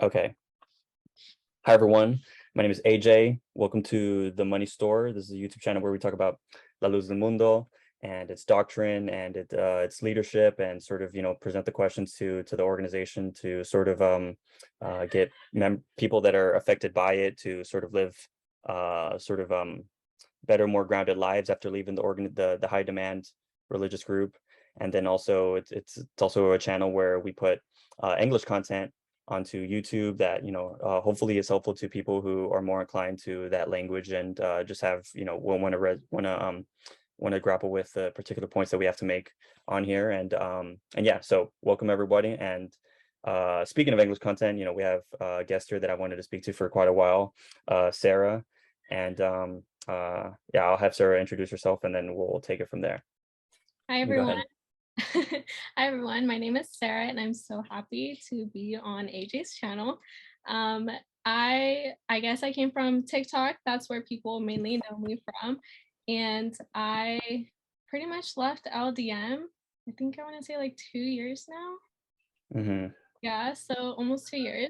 Okay. Hi, everyone. My name is AJ. Welcome to The Money Store. This is a YouTube channel where we talk about La Luz del Mundo and its doctrine and its leadership, and sort of, present the questions to the organization to sort of get people that are affected by it to sort of live sort of better, more grounded lives after leaving the high demand religious group. And then also it's also a channel where we put English content onto YouTube that hopefully is helpful to people who are more inclined to that language and just have want to grapple with the particular points that we have to make on here. And yeah, so welcome everybody. And speaking of English content, we have a guest here that I wanted to speak to for quite a while, Sarah. And yeah, I'll have Sarah introduce herself and then we'll take it from there. Hi You go everyone. ahead. Hi everyone. My name is Sarah and I'm so happy to be on AJ's channel. Um, I guess I came from TikTok. That's where people mainly know me from. And I pretty much left LLDM. I think I want to say like 2 years now. Hmm. Yeah, so almost 2 years.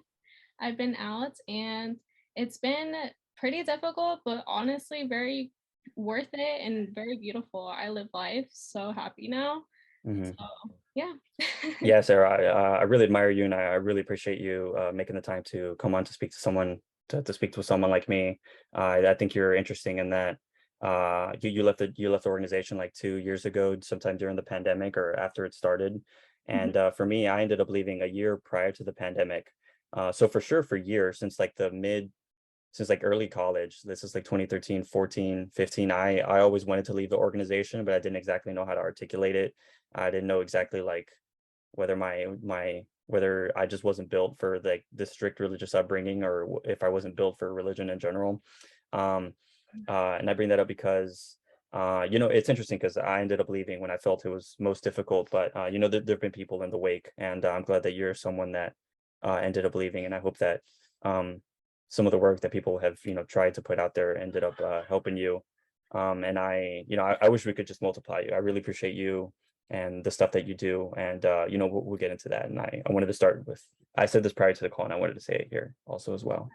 I've been out and it's been pretty difficult, but honestly very worth it and very beautiful. I live life so happy now. Hmm. So yeah. Yeah, Sarah, I really admire you, and I really appreciate you making the time to come on to speak to someone to speak to someone like me. I think you're interesting in that you left the organization like 2 years ago, sometime during the pandemic or after it started. Mhm. And for me, I ended up leaving a year prior to the pandemic. So for sure, for years since like early college, this is like 2013, 14, 15, I always wanted to leave the organization, but I didn't exactly know how to articulate it. I didn't know exactly like whether whether I just wasn't built for like the strict religious upbringing, or if I wasn't built for religion in general. Um, and I bring that up because it's interesting because I ended up leaving when I felt it was most difficult. But there've been people in the wake, and I'm glad that you're someone that ended up leaving, and I hope that some of the work that people have tried to put out there ended up helping you. And I wish we could just multiply you. I really appreciate you and the stuff that you do, and we'll get into that. And I wanted to start with, I said this prior to the call and I wanted to say it here also as well.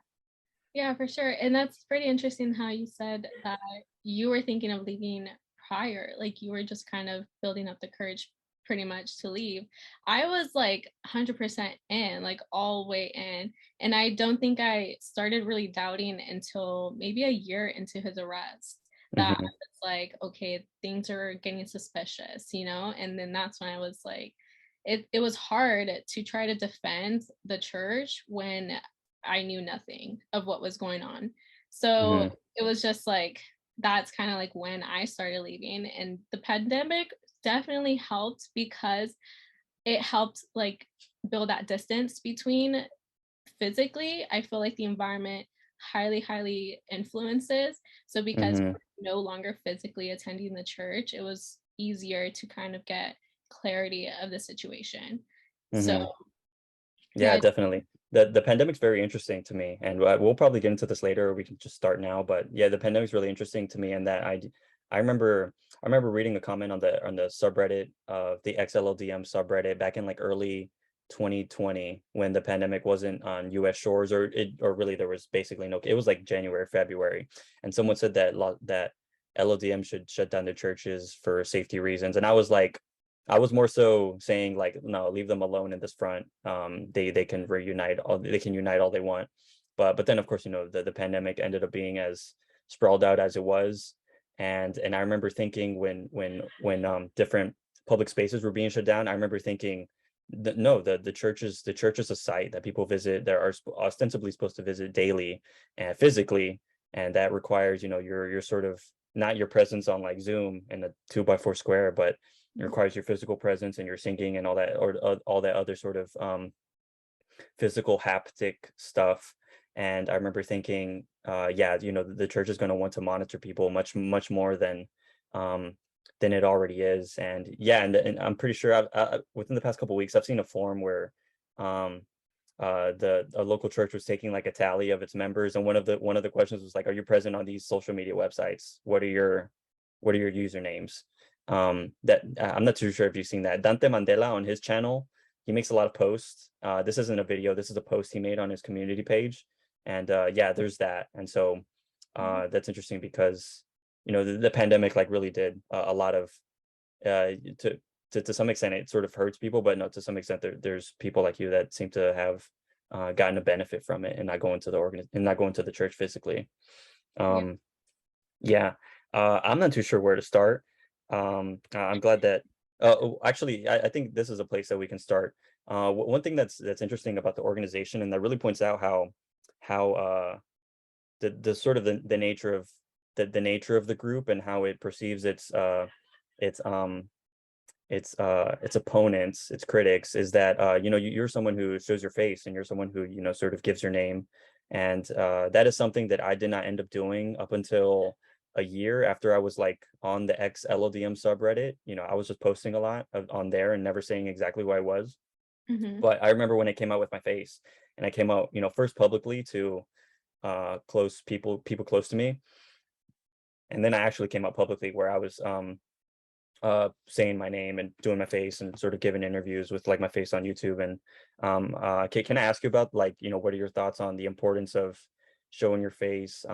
Yeah, for sure. And that's pretty interesting how you said that you were thinking of leaving prior, like you were just kind of building up the courage pretty much to leave. I was like 100% in, like all the way in. And I don't think I started really doubting until maybe a year into his arrest that Hmm. it's like, okay, things are getting suspicious, And then that's when I was like, it was hard to try to defend the church when I knew nothing of what was going on. So Hmm. it was just like that's kind of like when I started leaving. And the pandemic definitely helped because it helped like build that distance between physically. I feel like the environment highly influences. So because Hmm. we're no longer physically attending the church, it was easier to kind of get clarity of the situation. So Hmm. Yeah, yeah. definitely. The pandemic's very interesting to me, and we'll probably get into this later, or we can just start now. But yeah, the pandemic's really interesting to me, and that I remember reading a comment on the subreddit of the XLLDM subreddit back in like early 2020, when the pandemic wasn't on US shores, or really there was basically no, it was like January, February, and someone said that LLDM should shut down their churches for safety reasons. And I was more so saying like, no, leave them alone in this front. They can they can unite all they want. But then of course, the pandemic ended up being as sprawled out as it was. And I remember thinking when different public spaces were being shut down, I remember thinking that no, the church is a site that people visit, that are ostensibly supposed to visit daily and physically, and that requires, your sort of, not your presence on like Zoom in a 2x4 square, but it requires your physical presence and your singing and all that, or all that other sort of physical haptic stuff. And I remember thinking, yeah, the church is going to want to monitor people much more than it already is. And yeah, and I'm pretty sure within the past couple of weeks, I've seen a forum where um, a local church was taking like a tally of its members, and one of the questions was like, are you present on these social media websites? What are your usernames? That I'm not too sure if you've seen that. Dante Mandela, on his channel, he makes a lot of posts. This isn't a video, this is a post he made on his community page. And yeah, there's that. And so that's interesting because, you know, the pandemic like really did a lot of to to some extent it sort of hurts people, but no, to some extent there's people like you that seem to have gotten a benefit from it and not going to the and not going to the church physically. Yeah. Um, yeah, I'm not too sure where to start. I'm glad that. Actually, I think this is a place that we can start. One thing that's interesting about the organization, and that really points out how the sort of the nature of the nature of the group and how it perceives its its opponents, its critics, is that you know, you're someone who shows your face and you're someone who, you know, sort of gives your name. And that is something that I did not end up doing up until a year after I was like on the X LLDM subreddit. You know, I was just posting a lot on there and never saying exactly who I was. Hmm. But I remember when it came out with my face, and I came out, you know, first publicly to close people close to me, and then I actually came out publicly where I was saying my name and doing my face and sort of giving interviews with like my face on YouTube. And can I ask you about, like, you know, what are your thoughts on the importance of showing your face?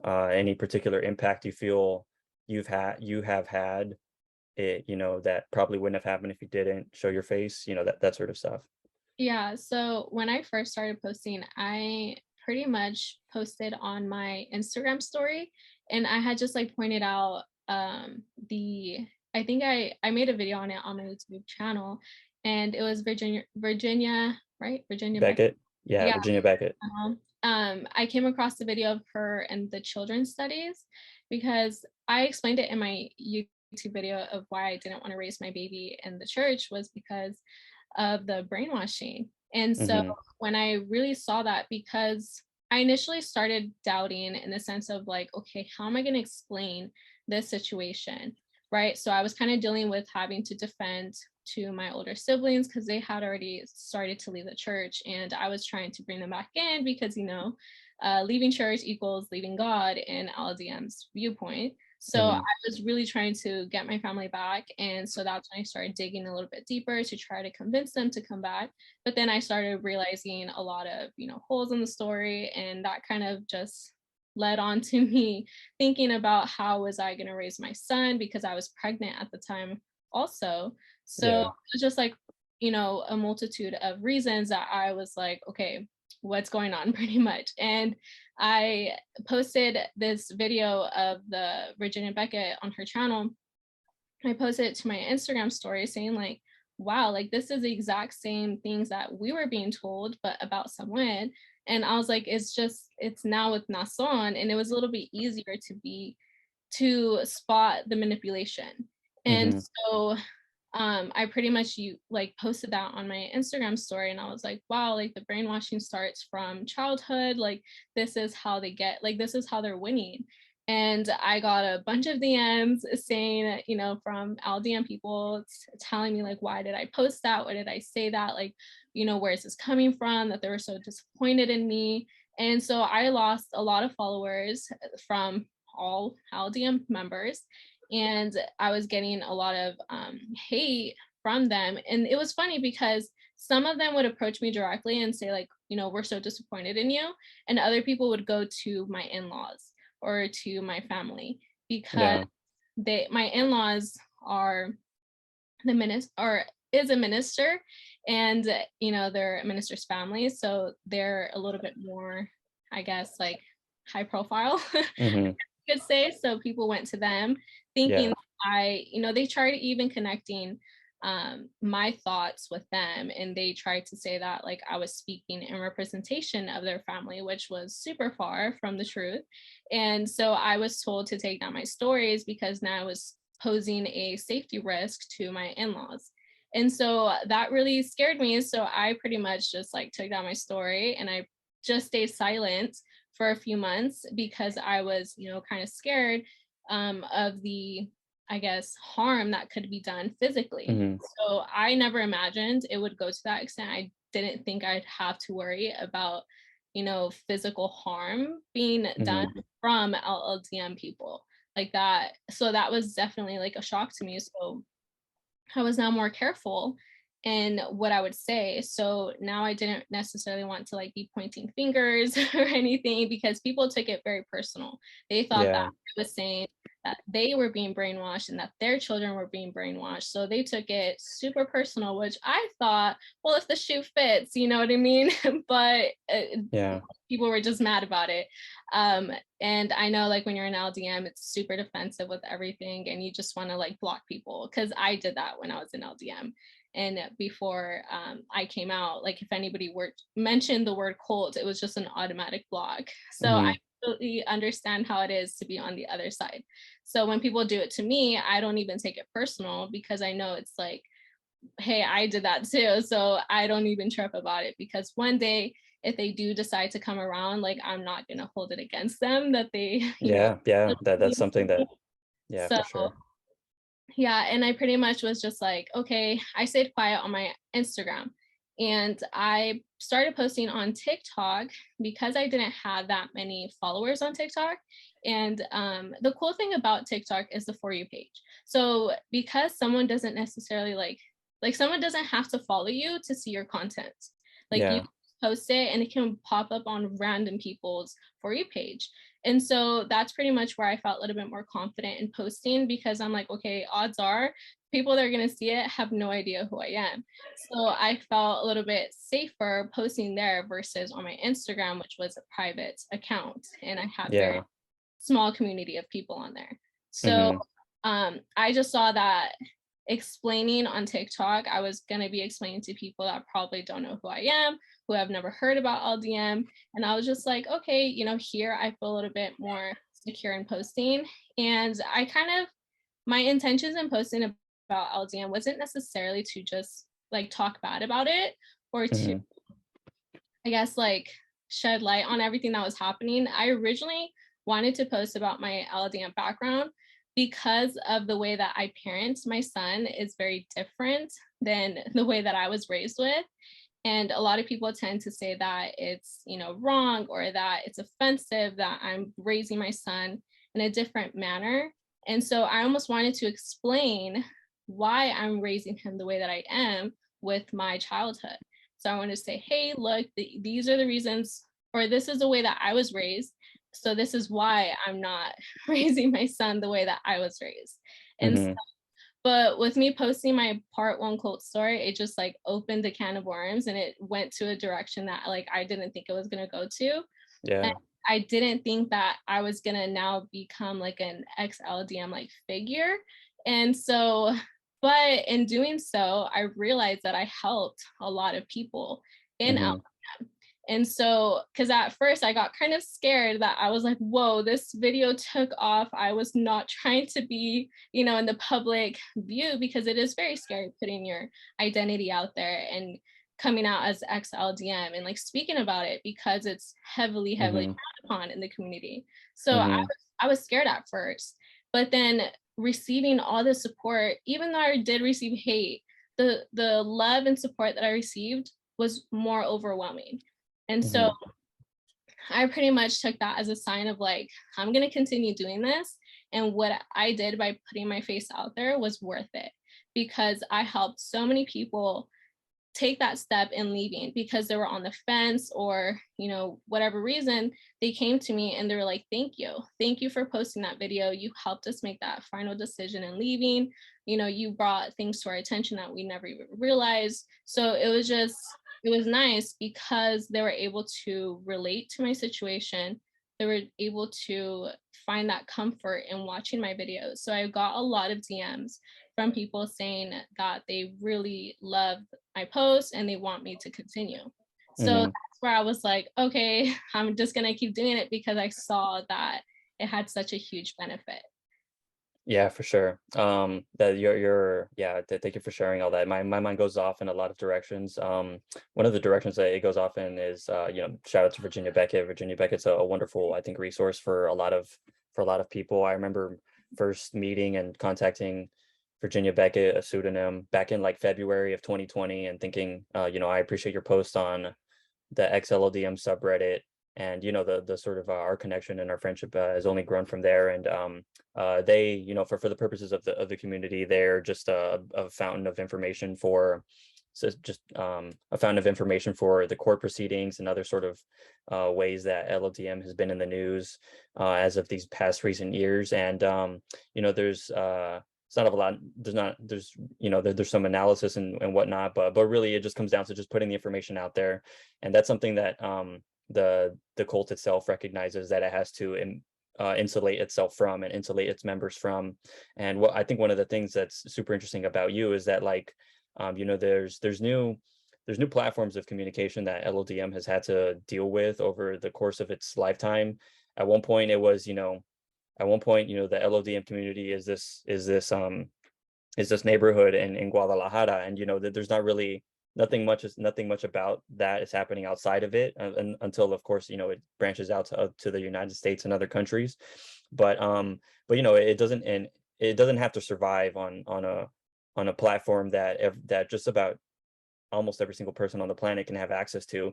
Any particular impact you feel you have had it, you know, that probably wouldn't have happened if you didn't show your face, you know, that sort of stuff. Yeah, so when I first started posting, I pretty much posted on my Instagram story, and I had just like pointed out the I think I made a video on it on my YouTube channel, and it was Virginia, right? Virginia Beck. Beckett, yeah, Yeah. Virginia Beckett. I came across the video of her and the children's studies because I explained it in my YouTube video of why I didn't want to raise my baby in the church was because of the brainwashing. And so Hmm. when I really saw that, because I initially started doubting in the sense of like, okay, how am I going to explain this situation? Right. So I was kind of dealing with having to defend to my older siblings because they had already started to leave the church. And I was trying to bring them back in because, you know, leaving church equals leaving God in LDM's viewpoint. So I Hmm. was really trying to get my family back. And so that's when I started digging a little bit deeper to try to convince them to come back. But then I started realizing a lot of, you know, holes in the story. And that kind of just led on to me thinking about how was I going to raise my son because I was pregnant at the time also. So it Yeah. was just like, you know, a multitude of reasons that I was like, okay, what's going on pretty much. And I posted this video of the Virginia Beckett on her channel. I posted it to my Instagram story saying like, wow, like this is the exact same things that we were being told, but about someone. And I was like, it's now with Nason. And it was a little bit easier to spot the manipulation. And Hmm. so I pretty much you like posted that on my Instagram story and I was like, wow, like the brainwashing starts from childhood. Like this is how they get, like this is how they're winning. And I got a bunch of DMs saying, you know, from LDM people telling me like, why did I post that? Why did I say that? Like, you know, where is this coming from? That they were so disappointed in me. And so I lost a lot of followers from all LDM members and I was getting a lot of hate from them. And it was funny because some of them would approach me directly and say, like, you know, we're so disappointed in you. And other people would go to my in-laws or to my family because Yeah. my in-laws are the minister or is a minister and you know they're a minister's family so they're a little bit more I guess like high profile Hmm. could say. So people went to them thinking Yeah. you know, they tried even connecting my thoughts with them. And they tried to say that like I was speaking in representation of their family, which was super far from the truth. And so I was told to take down my stories because now I was posing a safety risk to my in-laws. And so that really scared me. So I pretty much just like took down my story and I just stayed silent for a few months because I was, you know, kind of scared of the, I guess, harm that could be done physically. Hmm. So I never imagined it would go to that extent. I didn't think I'd have to worry about, you know, physical harm being done Hmm. from LLDM people like that. So that was definitely like a shock to me. So I was now more careful. and what I would say. So now I didn't necessarily want to like be pointing fingers or anything, because people took it very personal. They thought that Yeah. I was saying that they were being brainwashed and that their children were being brainwashed. So they took it super personal, which I thought, well, if the shoe fits, you know what I mean? But Yeah. people were just mad about it. Um, and I know like when you're in LDM, it's super defensive with everything and you just want to like block people, because I did that when I was in LDM. And before I came out, like if anybody were mentioned the word cult, it was just an automatic block. So I absolutely understand how it is to be on the other side. So when people do it to me, I don't even take it personal, because I know it's like, hey, I did that too. So I don't even trip about it, because one day if they do decide to come around, like I'm not gonna hold it against them that they, Yeah. Yeah. That's something that, yeah, so for sure. yeah, and I pretty much was just like, okay, I stayed quiet on my Instagram, and I started posting on TikTok because I didn't have that many followers on TikTok. And the cool thing about TikTok is the For You page. So because someone doesn't necessarily like someone doesn't have to follow you to see your content. Like you Yeah. can post it and it can pop up on random people's For You page. And so that's pretty much where I felt a little bit more confident in posting, because I'm like, okay, odds are people that are going to see it have no idea who I am. So I felt a little bit safer posting there versus on my Instagram, which was a private account. And I have very Yeah. small community of people on there. So Hmm. I just saw that explaining on TikTok, I was going to be explaining to people that probably don't know who I am, who have never heard about LDM. And I was just like, okay, you know, here I feel a little bit more secure in posting. And I kind of, my intentions in posting about LDM wasn't necessarily to just like talk bad about it, or to, Hmm. I guess, like shed light on everything that was happening. I originally wanted to post about my LLDM background because of the way that I parent my son is very different than the way that I was raised with. And a lot of people tend to say that it's, you know, wrong, or that it's offensive that I'm raising my son in a different manner. And so I almost wanted to explain why I'm raising him the way that I am with my childhood. So I wanted to say, hey, look, these are the reasons, or this is the way that I was raised. So this is why I'm not raising my son the way that I was raised. And Hmm. but with me posting my part one cult story, it just like opened a can of worms, and it went to a direction that like I didn't think it was gonna go to. And Yeah. I didn't think that I was gonna now become like an ex-LDM like figure. And so, but in doing so, I realized that I helped a lot of people in Hmm. and so, because at first I got kind of scared that I was like, whoa, this video took off. I was not trying to be, you know, in the public view, because it is very scary putting your identity out there and coming out as ex-LDM and like speaking about it, because it's heavily, heavily Hmm. frowned upon in the community. So Hmm. I was scared at first, but then receiving all the support, even though I did receive hate, the love and support that I received was more overwhelming. And so Hmm. I pretty much took that as a sign of like, I'm going to continue doing this. And what I did by putting my face out there was worth it, because I helped so many people take that step in leaving because they were on the fence, or, you know, whatever reason. They came to me and they were like, thank you for posting that video. You helped us make that final decision in leaving. You know, you brought things to our attention that we never even realized. So it was just, it was nice because they were able to relate to my situation. They were able to find that comfort in watching my videos. So I got a lot of DMs from people saying that they really love my post and they want me to continue. So Hmm. that's where I was like, okay, I'm just gonna keep doing it because I saw that it had such a huge benefit. Yeah, for sure. That yeah, thank you for sharing all that. My mind goes off in a lot of directions. One of the directions that it goes off in is shout out to Virginia Beckett. Virginia Beckett's a wonderful, I think, resource for a lot of people. I remember first meeting and contacting Virginia Beckett, a pseudonym, back in like February of 2020, and thinking, I appreciate your post on the XLLDM subreddit, and the sort of our connection and our friendship has only grown from there. And they, for the purposes of the community, they're just a fountain of information for just a fountain of information for the court proceedings and other sort of ways that LLDM has been in the news as of these past recent years. And there's it's not a lot. There's there's some analysis and whatnot, but really it just comes down to just putting the information out there, and that's something that the cult itself recognizes that it has to insulate itself from and insulate its members from. And what I think one of the things that's super interesting about you is that there's new platforms of communication that LLDM has had to deal with over the course of its lifetime. At one point it was the LLDM community is this neighborhood in Guadalajara, and there's not really nothing much about that is happening outside of it, until of course it branches out to the United States and other countries. But it doesn't have to survive on a platform that just about almost every single person on the planet can have access to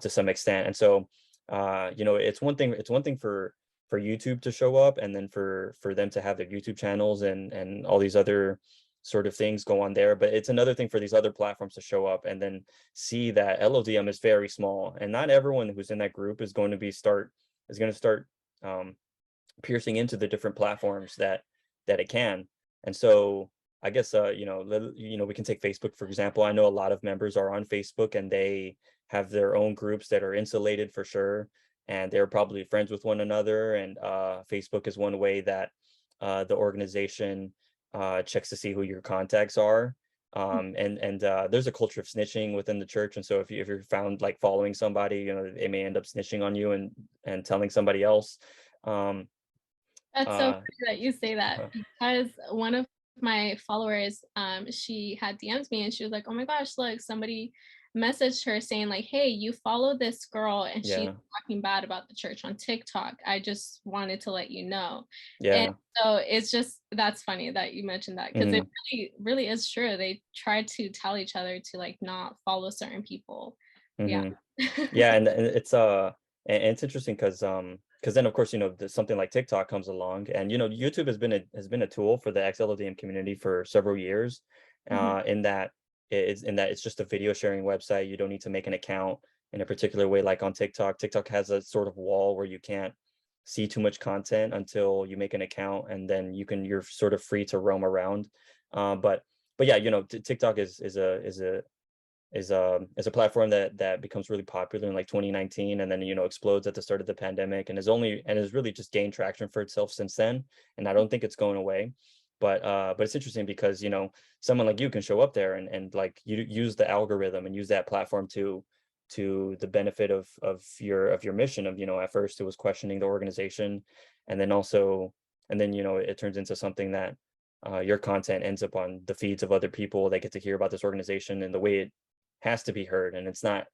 some extent. And so it's one thing for YouTube to show up, and then for them to have their YouTube channels and all these other sort of things go on there. But it's another thing for these other platforms to show up and then see that LLDM is very small, and not everyone who's in that group is going to start piercing into the different platforms that it can. And so I guess we can take Facebook for example. I know a lot of members are on Facebook, and they have their own groups that are insulated for sure, and they're probably friends with one another. And Facebook is one way that the organization checks to see who your contacts are. And there's a culture of snitching within the church, and so if you're found like following somebody, they may end up snitching on you and telling somebody else. That's so funny that you say that, because one of my followers, she had DM'd me and she was like, oh my gosh, look, somebody messaged her saying like, hey, you follow this girl and she's talking bad about the church on TikTok. I just wanted to let you know. And so that's funny that you mentioned that, because it really, really is true. They try to tell each other to like not follow certain people. Yeah. And it's interesting because then of course something like TikTok comes along, and YouTube has been a tool for the XLDM community for several years, in that it's just a video sharing website. You don't need to make an account in a particular way like on TikTok. TikTok has a sort of wall where you can't see too much content until you make an account, and then you're sort of free to roam around. But yeah, TikTok is a platform that becomes really popular in like 2019, and then explodes at the start of the pandemic, and has really just gained traction for itself since then. And I don't think it's going away. But it's interesting because someone like you can show up there and like you use the algorithm and use that platform to the benefit of your mission of at first it was questioning the organization, and then it turns into something that your content ends up on the feeds of other people. They get to hear about this organization and the way it has to be heard, and it's not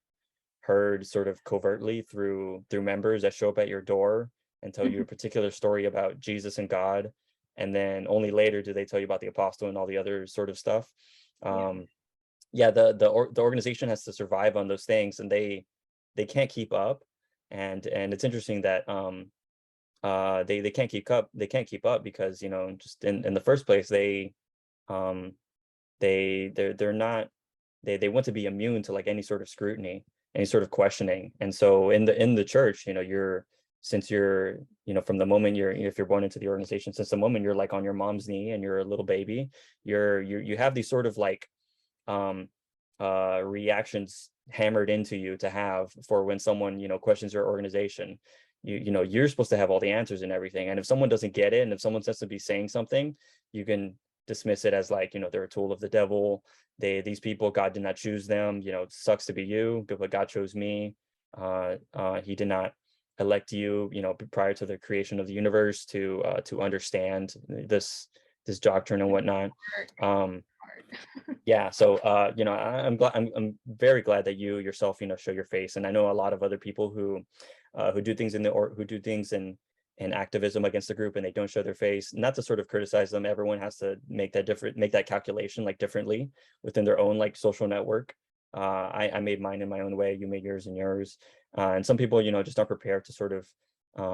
heard sort of covertly through members that show up at your door and tell you a particular story about Jesus and God, and then only later do they tell you about the apostle and all the other sort of stuff. The organization has to survive on those things, and they can't keep up. And it's interesting that they can't keep up because just in the first place they want to be immune to like any sort of scrutiny, any sort of questioning. And so in the church, since you're from the moment if you're born into the organization, since the moment you're like on your mom's knee and you're a little baby, you have these sort of like reactions hammered into you to have for when someone questions your organization. You're supposed to have all the answers and everything, and if someone doesn't get it, and if someone says to be saying something, you can dismiss it as like they're a tool of the devil. These people, God did not choose them. It sucks to be you, but God chose me. He did not elect you prior to the creation of the universe to understand this doctrine and whatnot. So I'm very glad that you yourself show your face. And I know a lot of other people who do things who do things in activism against the group, and they don't show their face. Not to sort of criticize them, everyone has to make that calculation like differently within their own like social network. I made mine in my own way, you made yours in yours, and some people just aren't prepared to sort of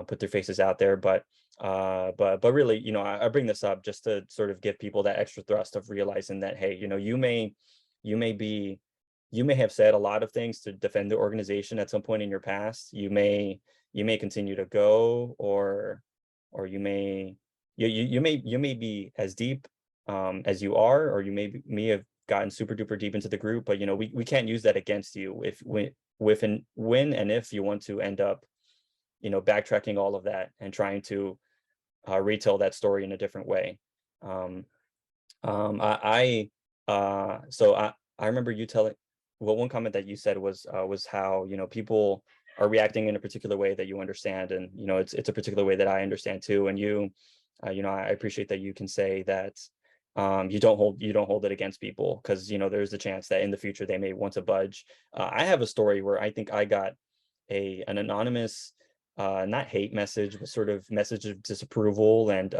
put their faces out there. But really I bring this up just to sort of give people that extra thrust of realizing that, hey, you you may have said a lot of things to defend the organization at some point in your past. You may continue to go, or you may be as deep as you are, or you may have gotten super duper deep into the group, but we can't use that against you if when and if you want to end up backtracking all of that and trying to retell that story in a different way. I remember you telling, well, one comment that you said was how people are reacting in a particular way that you understand, and it's a particular way that I understand too. And I appreciate that you can say that you don't hold it against people, because there's a chance that in the future they may want to budge. I have a story where I think I got an anonymous not hate message, but sort of message of disapproval and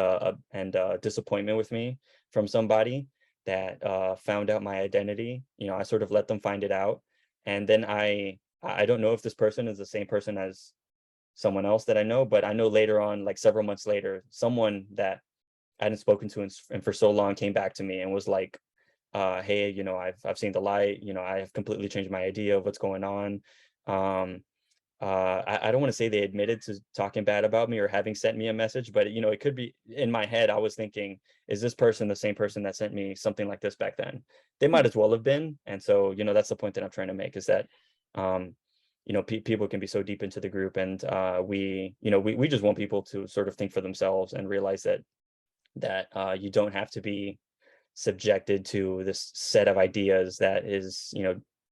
disappointment with me from somebody that found out my identity. I sort of let them find it out, and then I don't know if this person is the same person as someone else that I know, but I know later on, like several months later, someone that I hadn't spoken to and for so long came back to me and was like, hey, I've seen the light, I have completely changed my idea of what's going on. I don't want to say they admitted to talking bad about me or having sent me a message, but it could be in my head. I was thinking, is this person the same person that sent me something like this back then? They might as well have been. And so, that's the point that I'm trying to make, is that, people can be so deep into the group, and we just want people to sort of think for themselves and realize that you don't have to be subjected to this set of ideas that is,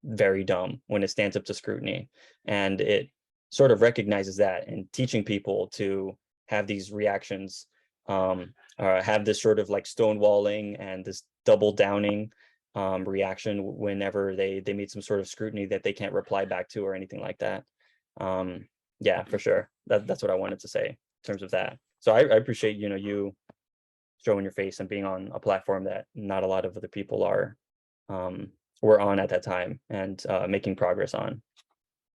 very dumb when it stands up to scrutiny. And it sort of recognizes that, and teaching people to have these reactions, have this sort of like stonewalling and this double downing reaction whenever they meet some sort of scrutiny that they can't reply back to or anything like that. Yeah, for sure. That's what I wanted to say in terms of that. So I appreciate you showing your face and being on a platform that not a lot of other people were on at that time, and making progress on.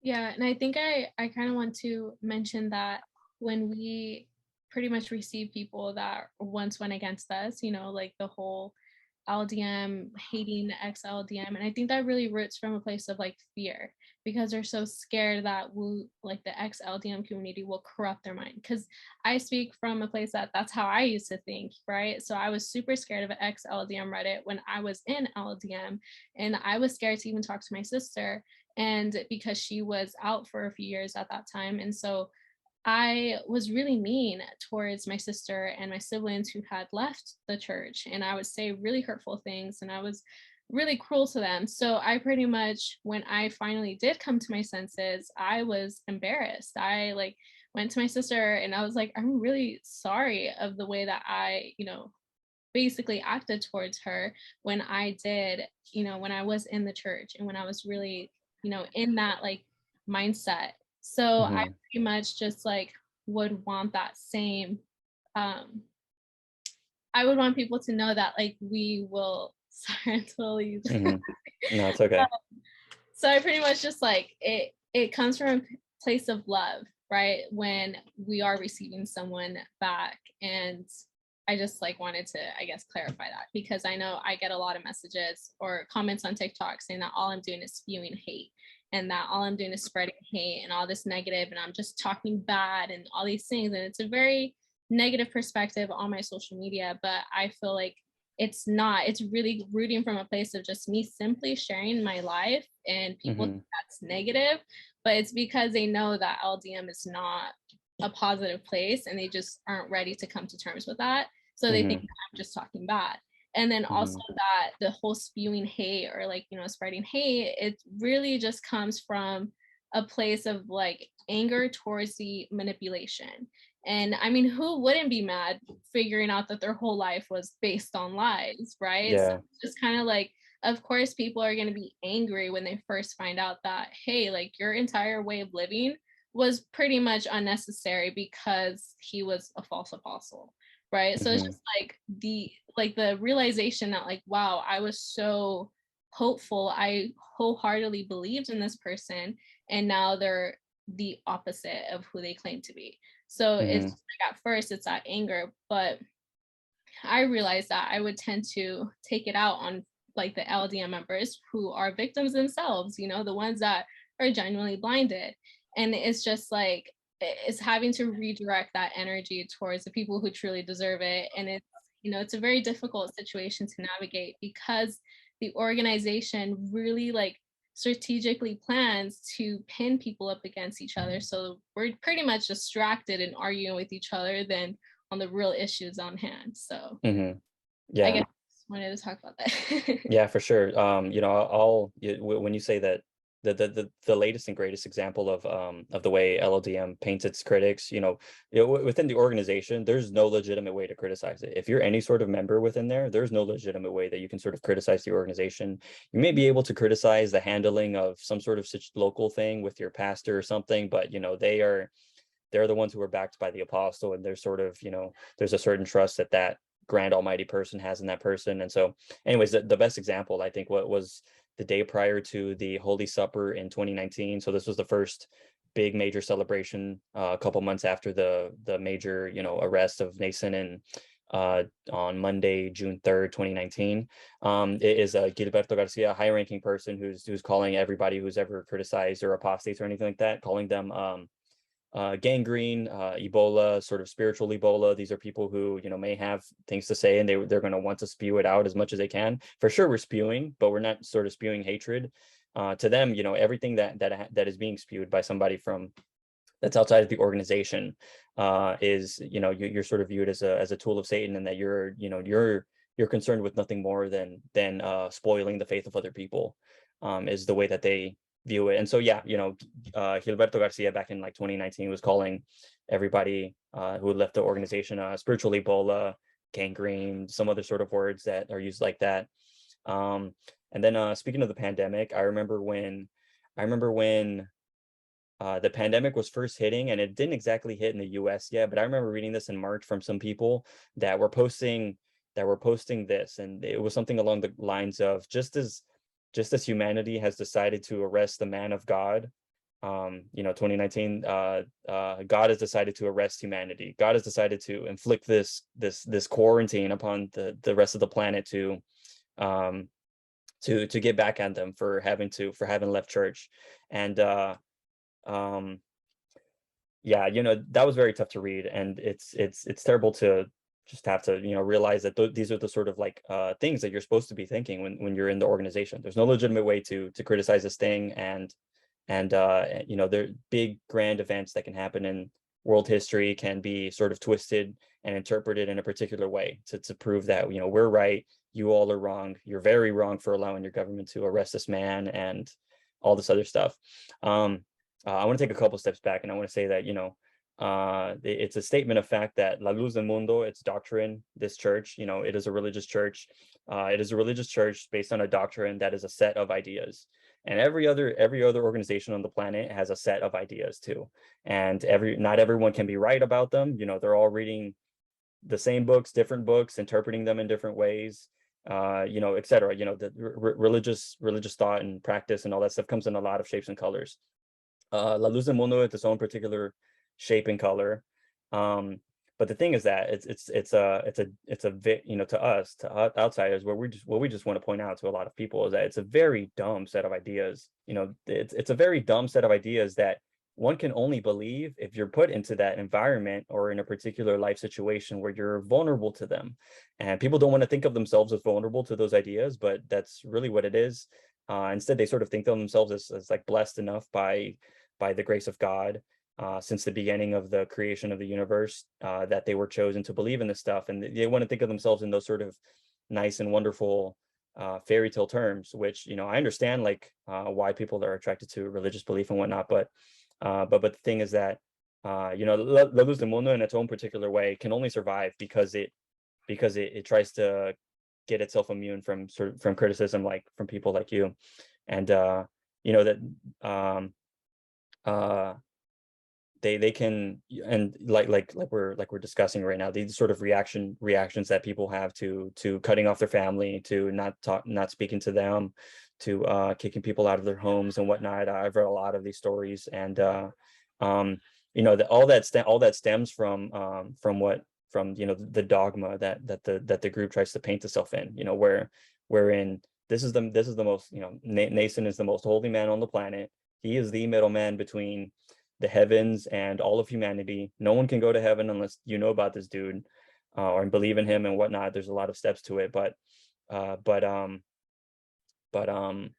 Yeah, and I think I kind of want to mention that when we pretty much receive people that once went against us, like the whole LDM hating the ex-LDM, and I think that really roots from a place of like fear, because they're so scared that like the ex-LDM community will corrupt their mind. Because I speak from a place that's how I used to think, right? So I was super scared of ex-LDM Reddit when I was in LDM, and I was scared to even talk to my sister, and because she was out for a few years at that time. And so I was really mean towards my sister and my siblings who had left the church, and I would say really hurtful things, and I was really cruel to them. So I pretty much, when I finally did come to my senses, I was embarrassed. I like went to my sister and I was like, I'm really sorry of the way that I, basically acted towards her when I did, when I was in the church and when I was really, in that like mindset. So I Hmm. pretty much just like would want that same, um I would want people to know that like we will sorry, I'm totally Hmm. No, it's okay. so I pretty much just like it comes from a place of love, right? When we are receiving someone back. And I just like wanted to, I guess, clarify that, because I know I get a lot of messages or comments on TikTok saying that all I'm doing is spewing hate, and that all I'm doing is spreading hate and all this negative, and I'm just talking bad and all these things. And it's a very negative perspective on my social media, but I feel like it's not. It's really rooting from a place of just me simply sharing my life, and people think Hmm. that's negative, but it's because they know that LDM is not a positive place, and they just aren't ready to come to terms with that. So they think Hmm. that I'm just talking bad. And then also Hmm. that the whole spewing hate or like, spreading hate, it really just comes from a place of like anger towards the manipulation. And I mean, who wouldn't be mad figuring out that their whole life was based on lies, right? So Yeah. it's just kind of like, of course, people are going to be angry when they first find out that, hey, like your entire way of living was pretty much unnecessary because he was a false apostle, right? So it's Hmm. just like the realization that like, wow, I was so hopeful, I wholeheartedly believed in this person, and now they're the opposite of who they claim to be. So it's Hmm. just like at first it's that anger, but I realized that I would tend to take it out on like the LDM members who are victims themselves, you know, the ones that are genuinely blinded. And it's just like it's having to redirect that energy towards the people who truly deserve it. And it's, you know, it's a very difficult situation to navigate because the organization really like strategically plans to pin people up against each other. So we're pretty much distracted and arguing with each other than on the real issues on hand. So Hmm. I Yeah. guess I wanted to talk about that. Yeah, for sure. You know, when you say that the latest and greatest example of the way LLDM paints its critics, within the organization, there's no legitimate way to criticize it. If you're any sort of member within there, there's no legitimate way that you can sort of criticize the organization. You may be able to criticize the handling of some sort of such local thing with your pastor or something, but they're the ones who are backed by the apostle, and there's sort of, there's a certain trust that that grand almighty person has in that person. And so anyways, the best example, I think, what was the day prior to the Holy Supper in 2019. So this was the first big major celebration, a couple months after the major, arrest of Nason and on Monday, June 3rd, 2019. It is Gilberto Garcia, a high-ranking person who's calling everybody who's ever criticized or apostates or anything like that, calling them gangrene, Ebola, sort of spiritual Ebola. These are people who, may have things to say, and they're going to want to spew it out as much as they can. For sure, we're spewing, but we're not sort of spewing hatred. To them, everything that is being spewed by somebody from that's outside of the organization is, you're sort of viewed as a tool of Satan, and that you're concerned with nothing more than spoiling the faith of other people, is the way that they view it. And so, yeah, Gilberto Garcia back in like 2019 was calling everybody who had left the organization spiritual Ebola, gangrene, some other sort of words that are used like that. And then speaking of the pandemic, I remember when the pandemic was first hitting, and it didn't exactly hit in the US yet, but I remember reading this in March from some people that were posting this, and it was something along the lines of, just as humanity has decided to arrest the man of God, 2019, God has decided to arrest humanity. God has decided to inflict this quarantine upon the rest of the planet to get back at them for having left church. And yeah, that was very tough to read, and it's terrible to just have to realize that these are the sort of like things that you're supposed to be thinking when you're in the organization. There's no legitimate way to criticize this thing, and there big grand events that can happen in world history can be sort of twisted and interpreted in a particular way to prove that we're right, you all are wrong, you're very wrong for allowing your government to arrest this man and all this other stuff. I want to take a couple steps back, and I want to say that it's a statement of fact that La Luz del Mundo, its doctrine, this church, it is a religious church. It is a religious church based on a doctrine that is a set of ideas. And every other organization on the planet has a set of ideas too. And not everyone can be right about them. They're all reading the same books, different books, interpreting them in different ways, et cetera. The religious thought and practice and all that stuff comes in a lot of shapes and colors. La Luz del Mundo, its own particular shape and color. But the thing is that to us, to outsiders, what we just want to point out to a lot of people is that it's a very dumb set of ideas. It's a very dumb set of ideas that one can only believe if you're put into that environment or in a particular life situation where you're vulnerable to them. And people don't want to think of themselves as vulnerable to those ideas, but that's really what it is. Instead, they sort of think of themselves as like blessed enough by the grace of God, since the beginning of the creation of the universe, that they were chosen to believe in this stuff, and they want to think of themselves in those sort of nice and wonderful fairy tale terms, which I understand, like why people are attracted to religious belief and whatnot, but the thing is that La Luz del Mundo in its own particular way can only survive because it tries to get itself immune from criticism, like from people like you, and that they can, and like we're discussing right now, these sort of reactions that people have to cutting off their family, to not speaking to them, to kicking people out of their homes and whatnot. I've read a lot of these stories, and that all that stems from the dogma that the group tries to paint itself in, wherein this is the most, Nathan is the most holy man on the planet. He is the middleman between the heavens and all of humanity. No one can go to heaven unless you know about this dude, or believe in him and whatnot. There's a lot of steps to it, uh, but um, but um,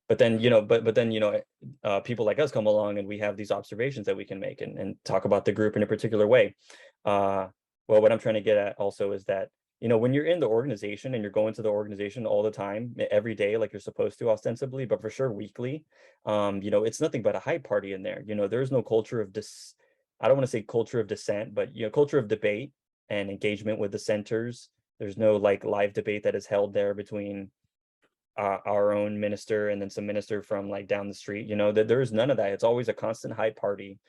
but then people like us come along and we have these observations that we can make and talk about the group in a particular way. Uh, well, what I'm trying to get at also is that, when you're in the organization and you're going to the organization all the time, every day, like you're supposed to ostensibly, but for sure weekly, it's nothing but a hype party in there. There's no culture of I don't want to say culture of dissent, but culture of debate and engagement with dissenters. There's no like live debate that is held there between our own minister and then some minister from like down the street. That there's none of that. It's always a constant hype party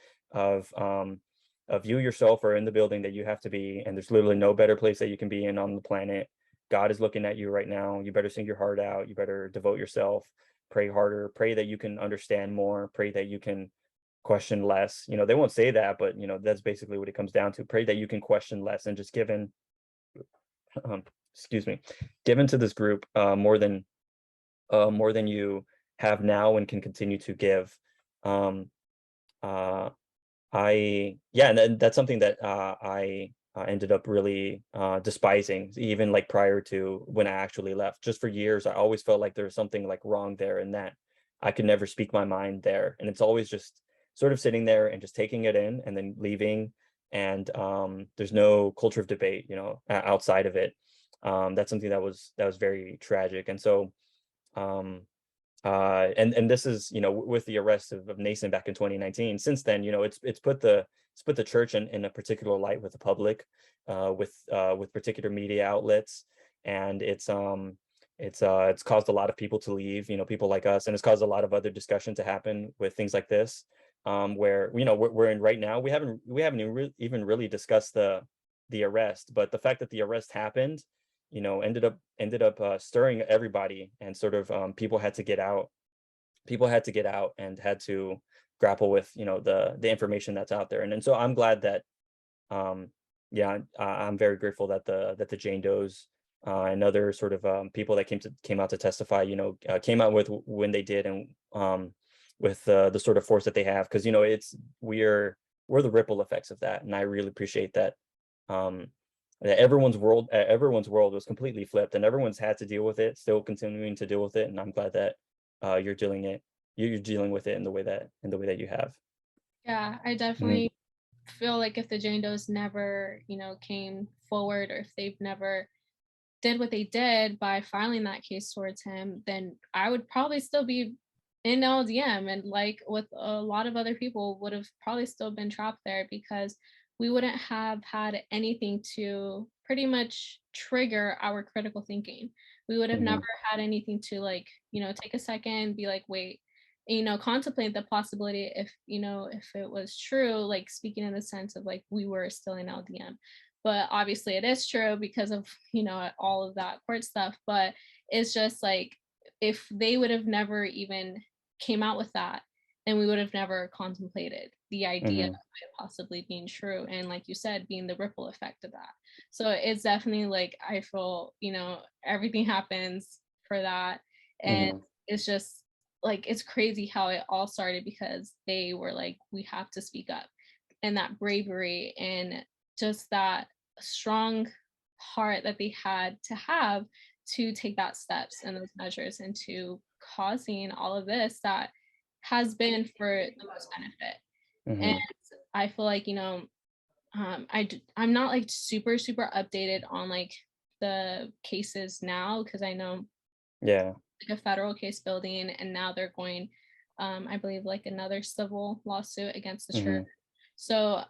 of you yourself are in the building that you have to be, and there's literally no better place that you can be in on the planet. God is looking at you right now. You better sing your heart out. You better devote yourself, pray harder, pray that you can understand more, pray that you can question less. They won't say that, but that's basically what it comes down to. Pray that you can question less and just given um, excuse me, given to this group more than you have now and can continue to give. Um, uh, and then that's something that I ended up really despising, even like prior to when I actually left. Just for years, I always felt like there was something like wrong there, and that I could never speak my mind there. And it's always just sort of sitting there and just taking it in and then leaving. And there's no culture of debate, outside of it. That's something that was very tragic. And so and this is, with the arrest of Nason back in 2019. Since then, it's put the church in a particular light with the public, with particular media outlets, and it's caused a lot of people to leave, people like us, and it's caused a lot of other discussion to happen with things like this, where we're in right now. We haven't even really discussed the arrest, but the fact that the arrest happened, ended up stirring everybody, and sort of people had to get out. People had to get out and had to grapple with the information that's out there. And so I'm glad that yeah, I'm very grateful that the Jane Does and other sort of people that came out to testify, came out with when they did, and with the sort of force that they have, because we're the ripple effects of that, and I really appreciate that. Um, that everyone's world was completely flipped, and everyone's had to deal with it, still continuing to deal with it, and I'm glad that you're dealing with it in the way that you have. Yeah, I Mhm. definitely feel like if the Jane Does never, came forward, or if they've never did what they did by filing that case towards him, then I would probably still be in LDM, and like with a lot of other people would have probably still been trapped there, because we wouldn't have had anything to pretty much trigger our critical thinking. We would have never Mhm. had anything to, like, take a second, be like, wait, contemplate the possibility, if it was true, like speaking in the sense of like we were still in LDM. But obviously it is true because of, all of that court stuff. But it's just like, if they would have never even came out with that, then we would have never contemplated the idea of Mhm. it possibly being true, and like you said, being the ripple effect of that. So it's definitely like, I feel, everything happens for that. And Mhm. it's just like, it's crazy how it all started because they were like, we have to speak up. And that bravery and just that strong heart that they had to have to take that steps and those measures into causing all of this that has been for the most benefit. And Mhm. I feel like, I'm not like super super updated on like the cases now, because I know Yeah. like a federal case building, and now they're going, I believe, like another civil lawsuit against the church. Mhm. So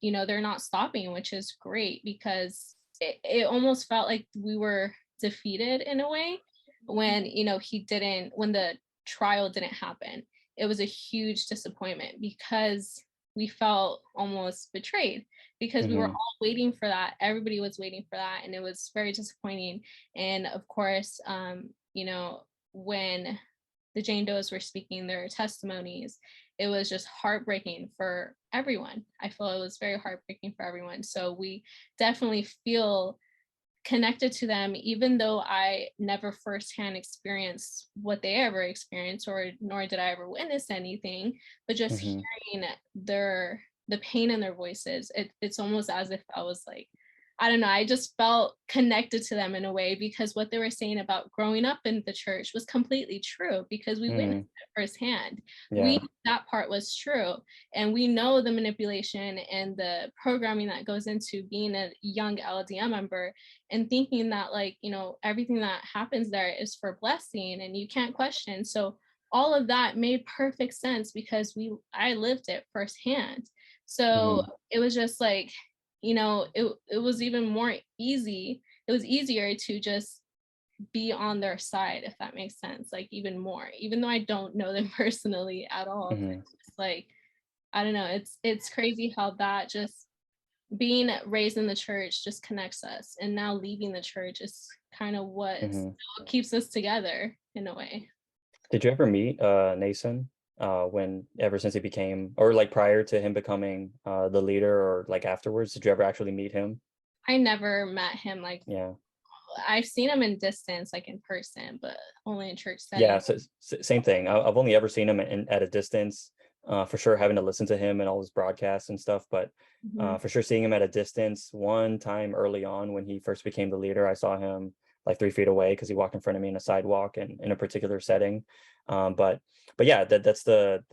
they're not stopping, which is great, because it almost felt like we were defeated in a way when, when the trial didn't happen. It was a huge disappointment because we felt almost betrayed, because we were Mhm. all waiting for that. Everybody was waiting for that, and it was very disappointing. And of course, when the Jane Does were speaking their testimonies, it was just heartbreaking for everyone. I feel it was very heartbreaking for everyone. So we definitely feel connected to them, even though I never firsthand experienced what they ever experienced, or nor did I ever witness anything, but just Hmm. hearing the pain in their voices, it's almost as if I was like, I don't know, I just felt connected to them in a way, because what they were saying about growing up in the church was completely true, because we witnessed Hmm. it firsthand. We Yeah. that part was true, and we know the manipulation and the programming that goes into being a young LLDM member, and thinking that, like, everything that happens there is for blessing and you can't question. So all of that made perfect sense, because I lived it firsthand. So Hmm. it was just like, it was even more easy. It was easier to just be on their side, if that makes sense. Like, even more, even though I don't know them personally at all. But Hmm. it's just like, I don't know, it's crazy how that just being raised in the church just connects us, and now leaving the church is kind of what Hmm. still keeps us together in a way. Did you ever meet Nason when ever since he became, or like prior to him becoming the leader, or like afterwards? Did you ever actually meet him? I never met him. Like, Yeah. I've seen him in distance, like in person, but only in church Yeah, setting. so same thing. I've only ever seen him at a distance. For sure, having to listen to him and all his broadcasts and stuff. But Mhm. for sure, seeing him at a distance. One time early on when he first became the leader, I saw him like 3 feet away because he walked in front of me in a sidewalk and in a particular setting. But yeah, that's the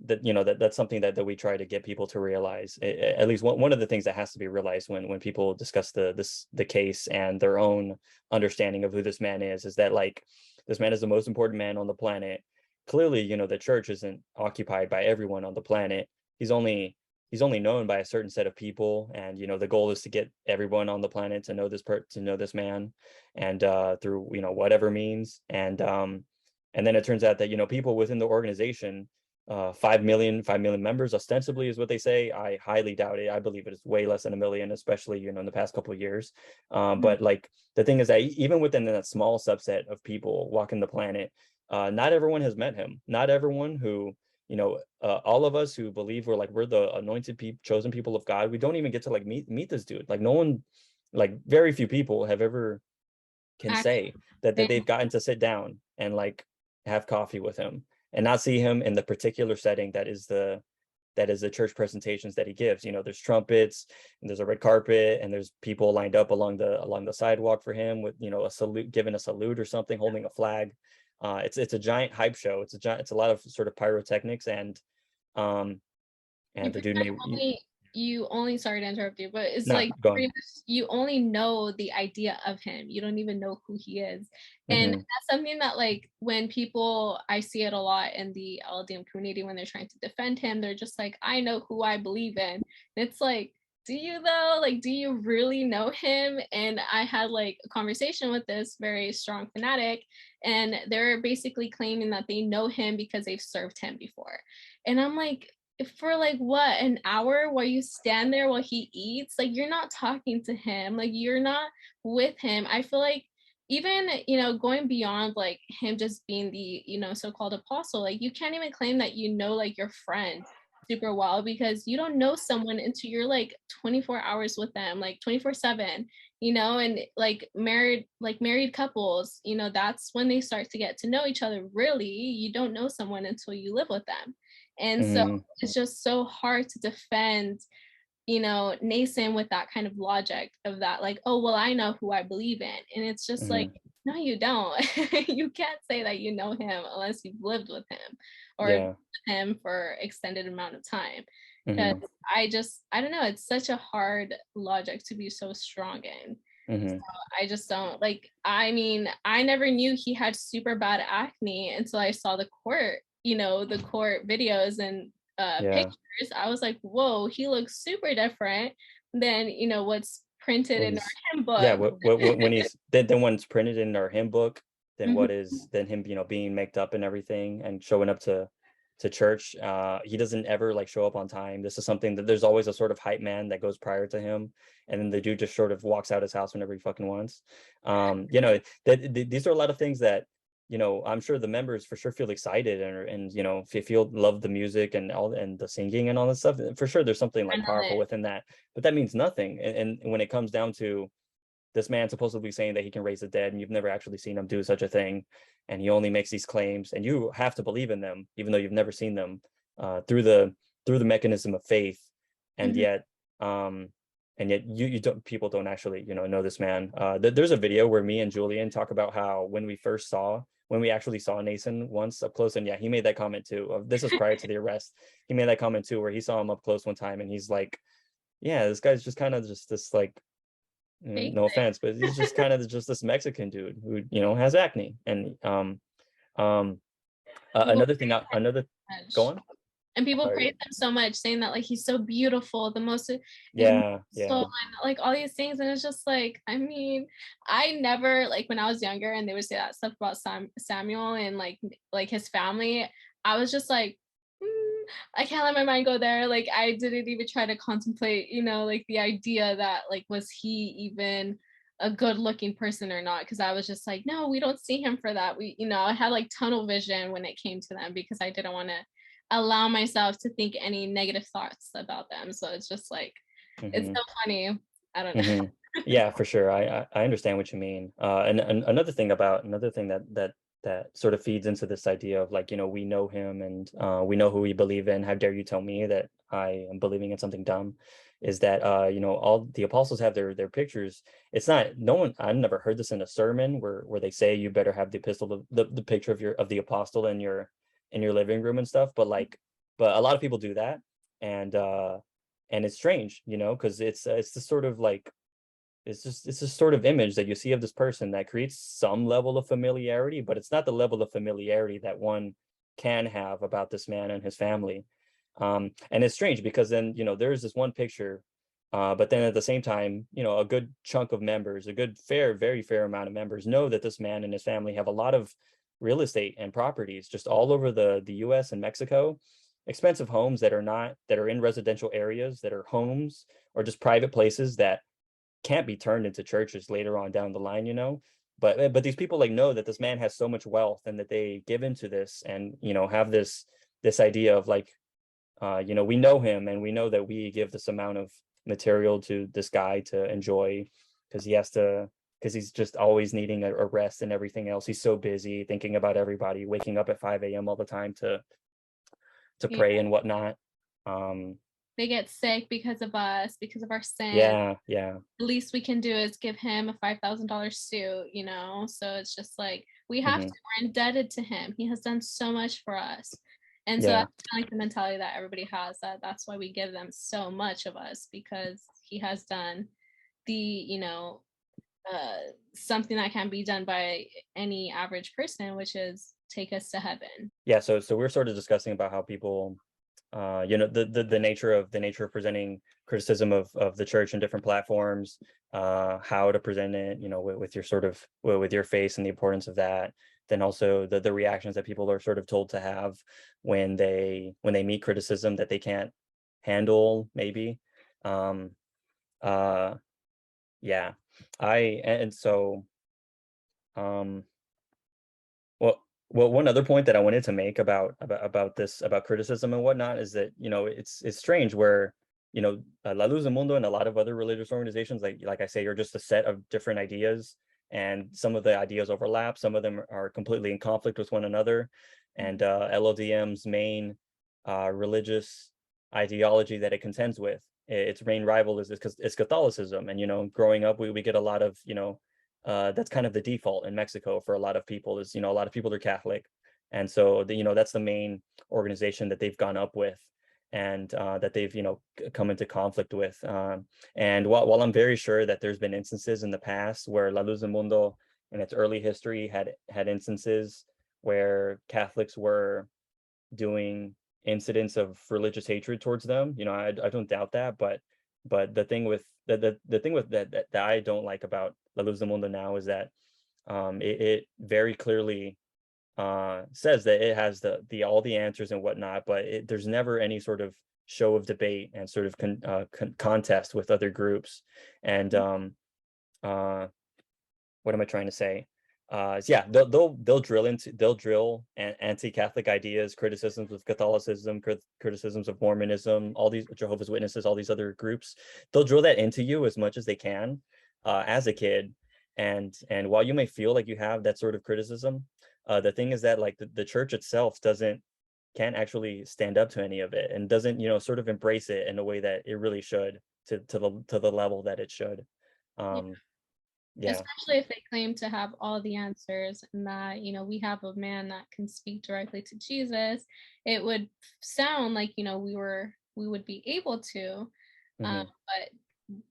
that that's something that we try to get people to realize. At least one of the things that has to be realized when people discuss the case and their own understanding of who this man is that like this man is the most important man on the planet. Clearly, the church isn't occupied by everyone on the planet. He's only known by a certain set of people, and the goal is to get everyone on the planet to know this man, and through whatever means. And then it turns out that people within the organization, 5 million members ostensibly is what they say. I highly doubt it. I believe it is way less than a million, especially in the past couple of years. Mhm. But like the thing is that even within that small subset of people walking the planet, not everyone has met him. Not everyone who all of us who believe we're the anointed people, chosen people of God, we don't even get to like meet this dude. Like no one, like very few people have ever can say that Actually, they've gotten to sit down and like have coffee with him and not see him in the particular setting that is the church presentations that he gives. There's trumpets and there's a red carpet and there's people lined up along the sidewalk for him with a salute, giving a salute or something, holding a flag. It's a giant hype show. It's a lot of sort of pyrotechnics, um you and the pretty dude much may only, sorry to interrupt you, but it's no like go on. pretty much you only know the idea of him. You don't even know who he is. And Hmm. that's something that, like, when people, I see it a lot in the LDM community when they're trying to defend him, they're just like, I know who I believe in. And it's like, do you though? Like, do you really know him? And I had like a conversation with this very strong fanatic, and they're basically claiming that they know him because they've served him before. And I'm like, for like what, an hour while you stand there while he eats, like, you're not talking to him, like, you're not with him. I feel like, even, going beyond like him just being the, so-called apostle, like, you can't even claim that like your friend super well, because you don't know someone until you're like 24 hours with them, like 24/7. And like married couples, that's when they start to get to know each other. Really, you don't know someone until you live with them. And so Hmm. it's just so hard to defend, Nason with that kind of logic of that, like, oh, well, I know who I believe in. And it's just like, Hmm. no, you don't. You can't say that you know him unless you've lived with him, or Yeah. with him for extended amount of time. Because Hmm. I don't know, it's such a hard logic to be so strong in. Hmm. I just don't like, I mean, I never knew he had super bad acne until I saw the court videos and Yeah. pictures. I was like, whoa, he looks super different than, what's printed when in he's our hymn yeah book. when he's then when it's printed in our hymn book, then Mhm. then him being made up and everything and showing up to church. He doesn't ever like show up on time. This is something that there's always a sort of hype man that goes prior to him, and then the dude just sort of walks out his house whenever he fucking wants. These are a lot of things that I'm sure the members for sure feel excited and feel love the music and all and the singing and all that stuff. For sure there's something like powerful within that, but that means nothing. And when it comes down to this man supposedly saying that he can raise the dead, and you've never actually seen him do such a thing, and he only makes these claims, and you have to believe in them even though you've never seen them, through the mechanism of faith. And Mhm. yet you don't, people don't actually, know this man. There's a video where me and Julian talk about how when we actually saw Nathan once up close, and yeah, he made that comment too. This is prior to the arrest. He made that comment too, where he saw him up close one time, and he's like, yeah, this guy's just kind of just this, like, Fake no offense, but he's just kind of just this Mexican dude who, has acne. And people another thing, another, go much. on. And people Sorry. praise him so much, saying that like he's so beautiful, the most ignored Yeah, soul, yeah. and like all these things. And it's just like, I mean, I never, like when I was younger and they would say that stuff about Samuel and like his family, I was just like, I can't let my mind go there. Like I didn't even try to contemplate, like the idea that like was he even a good looking person or not, because I was just like, no, we don't see him for that. I had like tunnel vision when it came to them because I didn't want to allow myself to think any negative thoughts about them. So it's just like, it's Hmm. so funny. I don't know. Hmm. Yeah, for sure. I understand what you mean. And another thing that sort of feeds into this idea of, like, we know him, and we know who we believe in. How dare you tell me that I am believing in something dumb? Is that all the apostles have their pictures. It's not, no one, I've never heard this in a sermon where they say you better have the epistle, the picture of the apostle in your living room and stuff. But a lot of people do that, and it's strange, because it's this sort of like, it's this sort of image that you see of this person that creates some level of familiarity, but it's not the level of familiarity that one can have about this man and his family. And it's strange because then, there's this one picture, but then at the same time, a good chunk of members, a good very fair amount of members know that this man and his family have a lot of real estate and properties just all over the US and Mexico, expensive homes that are in residential areas, that are homes or just private places that can't be turned into churches later on down the line, but these people, like, know that this man has so much wealth, and that they give into this, and have this idea of, like, we know him, and we know that we give this amount of material to this guy to enjoy, because he's just always needing a rest and everything else. He's so busy thinking about everybody, waking up at 5 a.m. all the time to Yeah, pray and whatnot. um they get sick because of us, because of our sin. yeah, yeah. The least we can do is give him a $5,000 suit, So it's just like we have to. Hmm. We're indebted to him. He has done so much for us. And so Yeah. that's kind of like the mentality that everybody has, that's why we give them so much of us, because he has done the, something that can be done by any average person, which is take us to heaven. Yeah, so we're sort of discussing about how people, the nature of presenting criticism of the church in different platforms, how to present it, with your sort of, with your face, and the importance of that. Then also the reactions that people are sort of told to have when they meet criticism that they can't handle, maybe. um uh yeah. I and so um Well, one other point that I wanted to make about this, about criticism and whatnot, is that, it's strange where, La Luz del Mundo and a lot of other religious organizations, like I say, are just a set of different ideas, and some of the ideas overlap, some of them are completely in conflict with one another. And LLDM's main religious ideology that it contends with, its main rival is Catholicism. And growing up, we get a lot of, that's kind of the default in Mexico for a lot of people, is, a lot of people are Catholic. And so that's the main organization that they've gone up with, and that they've, come into conflict with. And while I'm very sure that there's been instances in the past where La Luz del Mundo in its early history had instances where Catholics were doing incidents of religious hatred towards them, I don't doubt that. But the thing with the thing with that I don't like about La Luz del Mundo now is that it very clearly says that it has the all the answers and whatnot, but there's never any sort of show of debate and sort of contest with other groups. And uh, what am I trying to say? Yeah, they'll drill anti-Catholic ideas, criticisms of Catholicism, criticisms of Mormonism, all these Jehovah's Witnesses, all these other groups. They'll drill that into you as much as they can, as a kid. And while you may feel like you have that sort of criticism, the thing is that like the church itself can't actually stand up to any of it, and doesn't, sort of embrace it in a way that it really should, to the level that it should. Yeah. Um, yeah, Especially if they claim to have all the answers and that, we have a man that can speak directly to Jesus, it would sound like, we would be able to. hmm But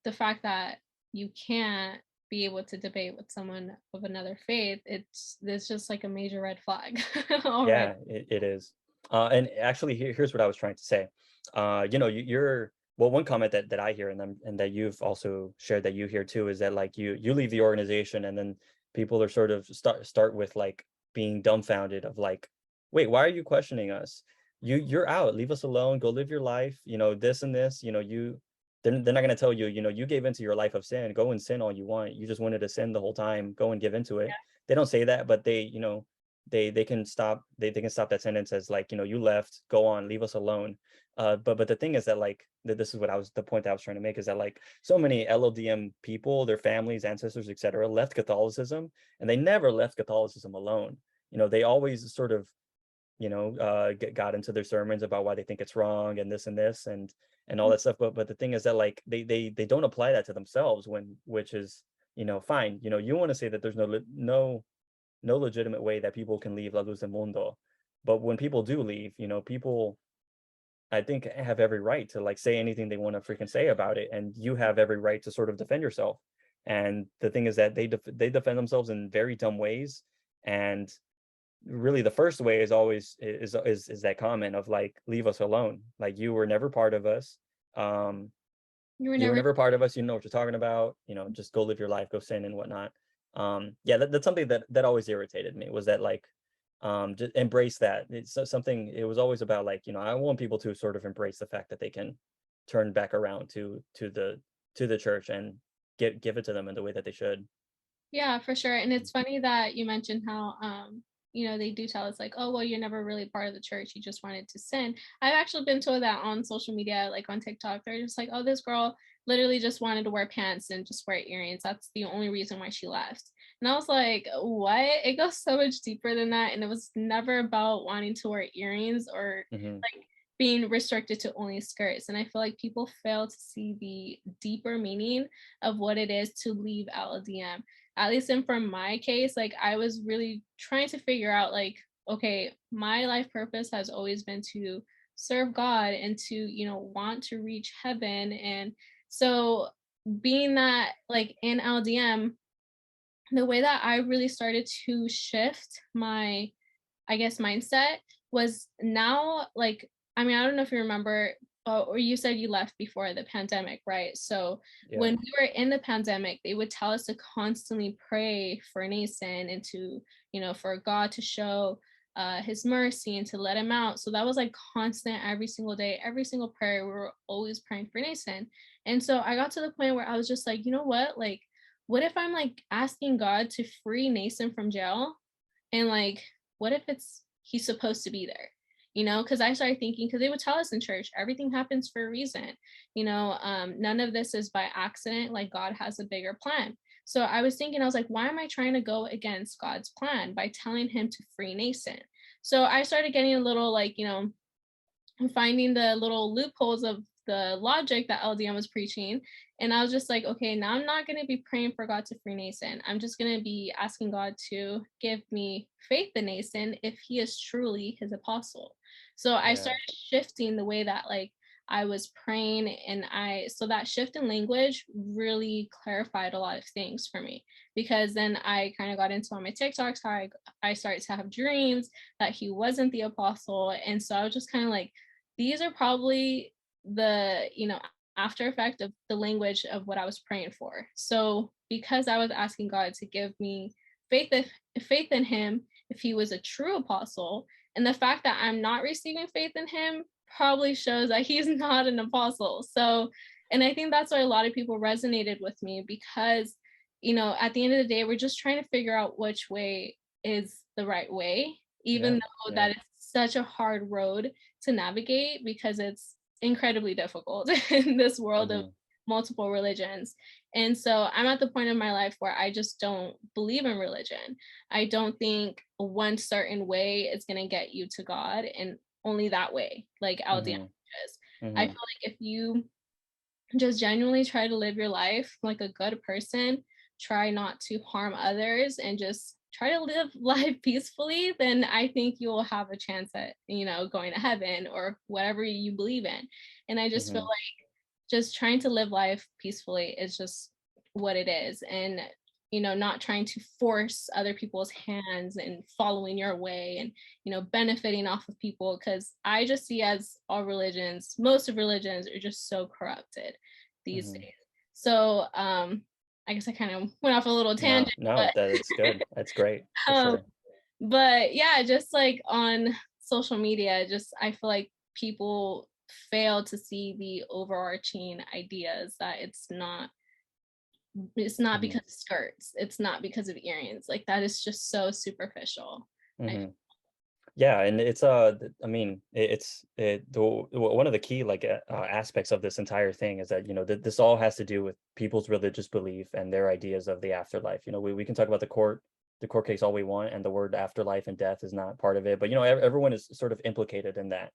the fact that you can't be able to debate with someone of another faith, there's just like a major red flag already. yeah, it is. And actually, here's what I was trying to say. You're well. One comment that I hear, and that you've also shared, that you hear too, is that like you leave the organization, and then people are sort of start with like being dumbfounded of like, wait, why are you questioning us? You're out. Leave us alone. Go live your life. This and this. They're not going to tell you. You gave into your life of sin. Go and sin all you want. You just wanted to sin the whole time. Go and give into it. They don't say that, but they can stop, they can stop that sentence as like, you left, go on, leave us alone. But the thing is that like this is the point that I was trying to make, is that like so many LLDM people, their families, ancestors, etc., left Catholicism, and they never left Catholicism alone. They always sort of, got into their sermons about why they think it's wrong, and this and this and all that stuff. But the thing is that like they don't apply that to themselves, which is, fine. You want to say that there's no legitimate way that people can leave La Luz del Mundo. But when people do leave, people, I think, have every right to like say anything they want to freaking say about it, and you have every right to sort of defend yourself. And the thing is that they defend themselves in very dumb ways, and really the first way is always is that comment of like, leave us alone. Like, you were never part of us. Um, You were you were never. never part of us. You know what you're talking about. Just go live your life, go sin and whatnot. Yeah, that's something that always irritated me, was that like, just embrace that. It's something, it was always about like, I want people to sort of embrace the fact that they can turn back around to the church and give it to them in the way that they should. Yeah, for sure. And it's funny that you mentioned how they do tell us like, oh well, you're never really part of the church, you just wanted to sin. I've actually been told that on social media, like on TikTok. They're just like, oh, this girl literally just wanted to wear pants and just wear earrings. That's the only reason why she left. And I was like, what? It goes so much deeper than that. And it was never about wanting to wear earrings or Hmm like being restricted to only skirts. And I feel like people fail to see the deeper meaning of what it is to leave LLDM. At least in from my case, like I was really trying to figure out like, okay, my life purpose has always been to serve God and to, want to reach heaven. And so being that like in LDM, the way that I really started to shift my, I guess, mindset was now like, I mean, I don't know if you remember, or you said you left before the pandemic, right? So Yeah. when we were in the pandemic, they would tell us to constantly pray for Nason and to, for God to show his mercy and to let him out. So that was like constant every single day, every single prayer. We were always praying for Nason. And so I got to the point where I was just like, you know what? Like, what if I'm like asking God to free Nason from jail? And like, what if he's supposed to be there? Because I started thinking, because they would tell us in church, everything happens for a reason. None of this is by accident. Like God has a bigger plan. So I was thinking, I was like, why am I trying to go against God's plan by telling him to free Nason? So I started getting a little like, finding the little loopholes of the logic that LDM was preaching. And I was just like, okay, now I'm not going to be praying for God to free Nason. I'm just going to be asking God to give me faith in Nason if he is truly his apostle. So I Yeah. started shifting the way that like I was praying, and so that shift in language really clarified a lot of things for me, because then I kind of got into on my TikToks how I started to have dreams that he wasn't the apostle. And so I was just kind of like, these are probably the, after effect of the language of what I was praying for. So because I was asking God to give me faith in him if he was a true apostle, and the fact that I'm not receiving faith in him probably shows that he's not an apostle. So, and I think that's why a lot of people resonated with me, because at the end of the day, we're just trying to figure out which way is the right way, even Yeah. though Yeah. that is such a hard road to navigate, because it's incredibly difficult in this world of hmm multiple religions. And so I'm at the point in my life where I just don't believe in religion. I don't think one certain way is going to get you to God, and only that way, like LDM Mm-hmm. is. I feel Mm-hmm. like if you just genuinely try to live your life like a good person, try not to harm others, and just try to live life peacefully, then I think you will have a chance at, going to heaven or whatever you believe in. And I just feel Mm-hmm. like just trying to live life peacefully is just what it is. And not trying to force other people's hands and following your way, and benefiting off of people, because I just see, as all religions, most of religions are just so corrupted these Mm-hmm. days. So I guess I kind of went off a little No, tangent, no, but that's good. That's great for um sure. but yeah, just like on social media, just I feel like people fail to see the overarching ideas, that it's not Mm-hmm. because of skirts, it's not because of earrings, like that is just so superficial. I Mm-hmm. Yeah, and it's I mean, one of the key like aspects of this entire thing is that this all has to do with people's religious belief and their ideas of the afterlife. We can talk about the court case all we want, and the word afterlife and death is not part of it, but everyone is sort of implicated in that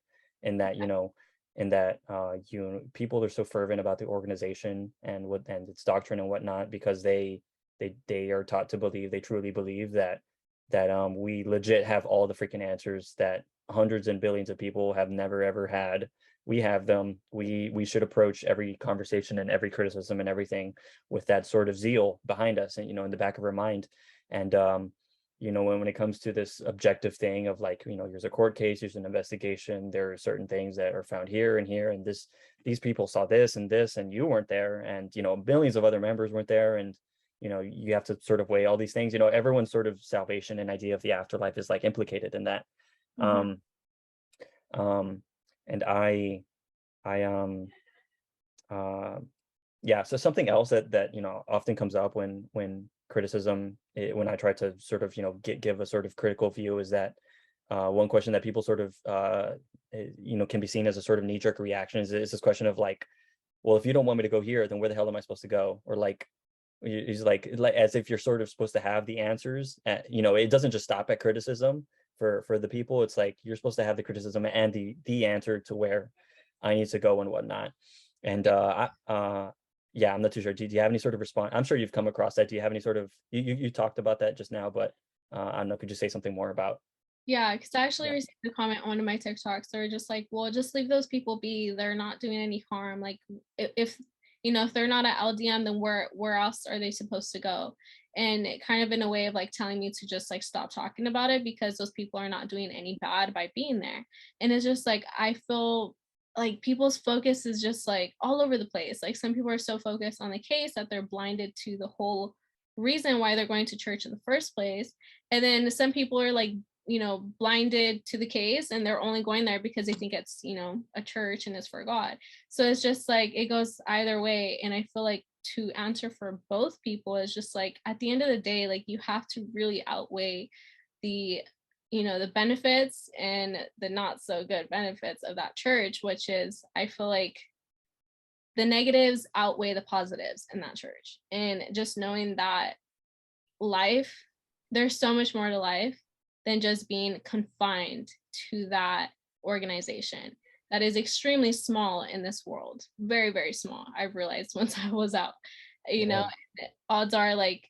people are so fervent about the organization and its doctrine and whatnot, because they are taught to believe, they truly believe that we legit have all the freaking answers that hundreds and billions of people have never ever had. We have them. We should approach every conversation and every criticism and everything with that sort of zeal behind us, and in the back of our mind. And when it comes to this objective thing of like, here's a court case, here's an investigation, there are certain things that are found here and here, and these people saw this and this, and you weren't there, and millions of other members weren't there, and you have to sort of weigh all these things. Everyone's sort of salvation and idea of the afterlife is like implicated in that. Mhm. um and I uh yeah, so something else that often comes up when criticism, when I try to sort of give a sort of critical view, is that one question that people sort of can be seen as a sort of knee-jerk reaction is this question of like, well, if you don't want me to go here, then where the hell am I supposed to go? Or like, he's like as if you're sort of supposed to have the answers. It doesn't just stop at criticism for the people. It's like you're supposed to have the criticism and the answer to where I need to go and whatnot. And yeah, I'm not too sure. Do you have any sort of response? I'm sure you've come across that. Do you have any sort of, you talked about that just now, but I don't know, could you say something more about? Yeah, because I actually Yeah. received a comment on one of my TikToks. They're just like, well, just leave those people be. They're not doing any harm. Like, if they're not at LDM, then where else are they supposed to go? And it kind of in a way of like telling me to just like stop talking about it, because those people are not doing any bad by being there. And it's just like, I feel like people's focus is just like all over the place. Like some people are so focused on the case that they're blinded to the whole reason why they're going to church in the first place. And then some people are like, blinded to the case, and they're only going there because they think it's, a church and it's for God. So it's just like it goes either way. And I feel like to answer for both people is just like, at the end of the day, like you have to really outweigh the the benefits and the not so good benefits of that church, which is, I feel like the negatives outweigh the positives in that church. And just knowing that life, there's so much more to life than just being confined to that organization that is extremely small in this world. Very, very small. I've realized once I was out, you know, Yeah. odds are like,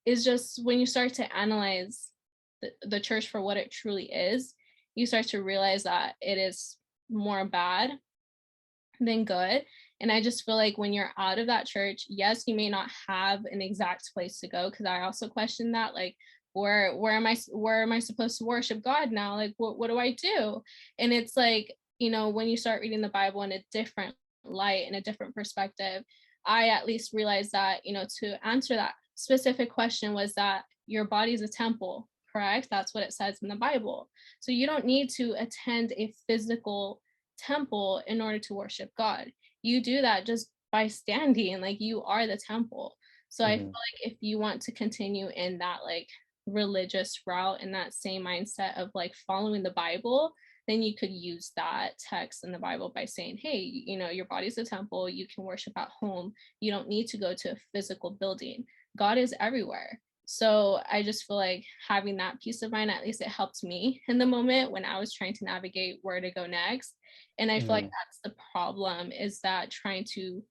it's just when you start to analyze the church for what it truly is, you start to realize that it is more bad than good. And I just feel like when you're out of that church, yes, you may not have an exact place to go, because I also question that, like, where am I supposed to worship God now? Like, what do I do? And it's like, when you start reading the Bible in a different light and a different perspective, I at least realized that, to answer that specific question was that your body is a temple, correct? That's what it says in the Bible. So you don't need to attend a physical temple in order to worship God. You do that just by standing, like you are the temple. So I feel Hmm. like if you want to continue in that like religious route and that same mindset of like following the Bible, then you could use that text in the Bible by saying, hey, you know, your body's a temple, you can worship at home, you don't need to go to a physical building. God is everywhere. So I just feel like having that peace of mind, at least it helped me in the moment when I was trying to navigate where to go next. And I feel like Mm-hmm. that's the problem, is that trying to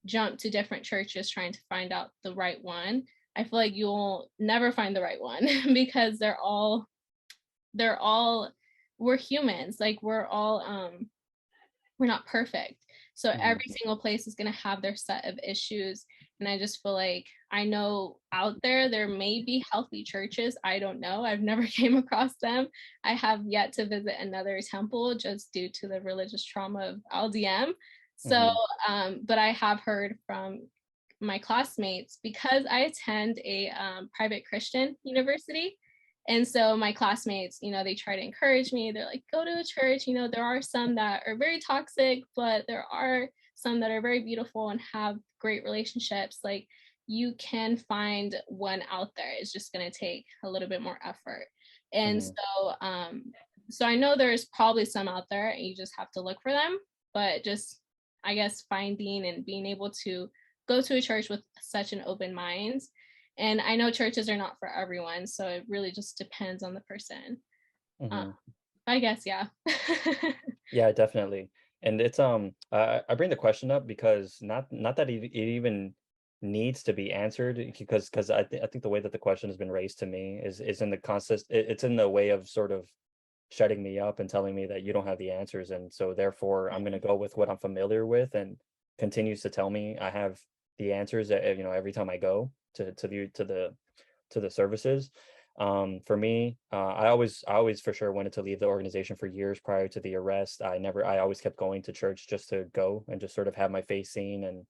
jump to different churches, trying to find out the right one. I feel like you'll never find the right one because they're all we're humans. Like we're not perfect. So every Mm-hmm. single place is going to have their set of issues. And I just feel like I know out there may be healthy churches. I don't know. I've never came across them. I have yet to visit another temple just due to the religious trauma of LDM. So, Mm-hmm. but I have heard from my classmates, because I attend a private Christian university. And so my classmates, you know, they try to encourage me. They're like, go to a church. You know, there are some that are very toxic, but there are some that are very beautiful and have great relationships. Like, you can find one out there. It's just going to take a little bit more effort. And Mm-hmm. so I know there's probably some out there and you just have to look for them, but just, I guess, finding and being able to go to a church with such an open mind. And I know churches are not for everyone, so it really just depends on the person. Um, Mm-hmm. I guess, yeah. Yeah, definitely. And it's I bring the question up because not that it even needs to be answered, because I think the way that the question has been raised to me is in the consist it's in the way of sort of shutting me up and telling me that you don't have the answers, and so therefore I'm going to go with what I'm familiar with, and continues to tell me I have the answers, you know, every time I go to the services. For me, I always for sure wanted to leave the organization for years prior to the arrest. I always kept going to church just to go and just sort of have my face seen,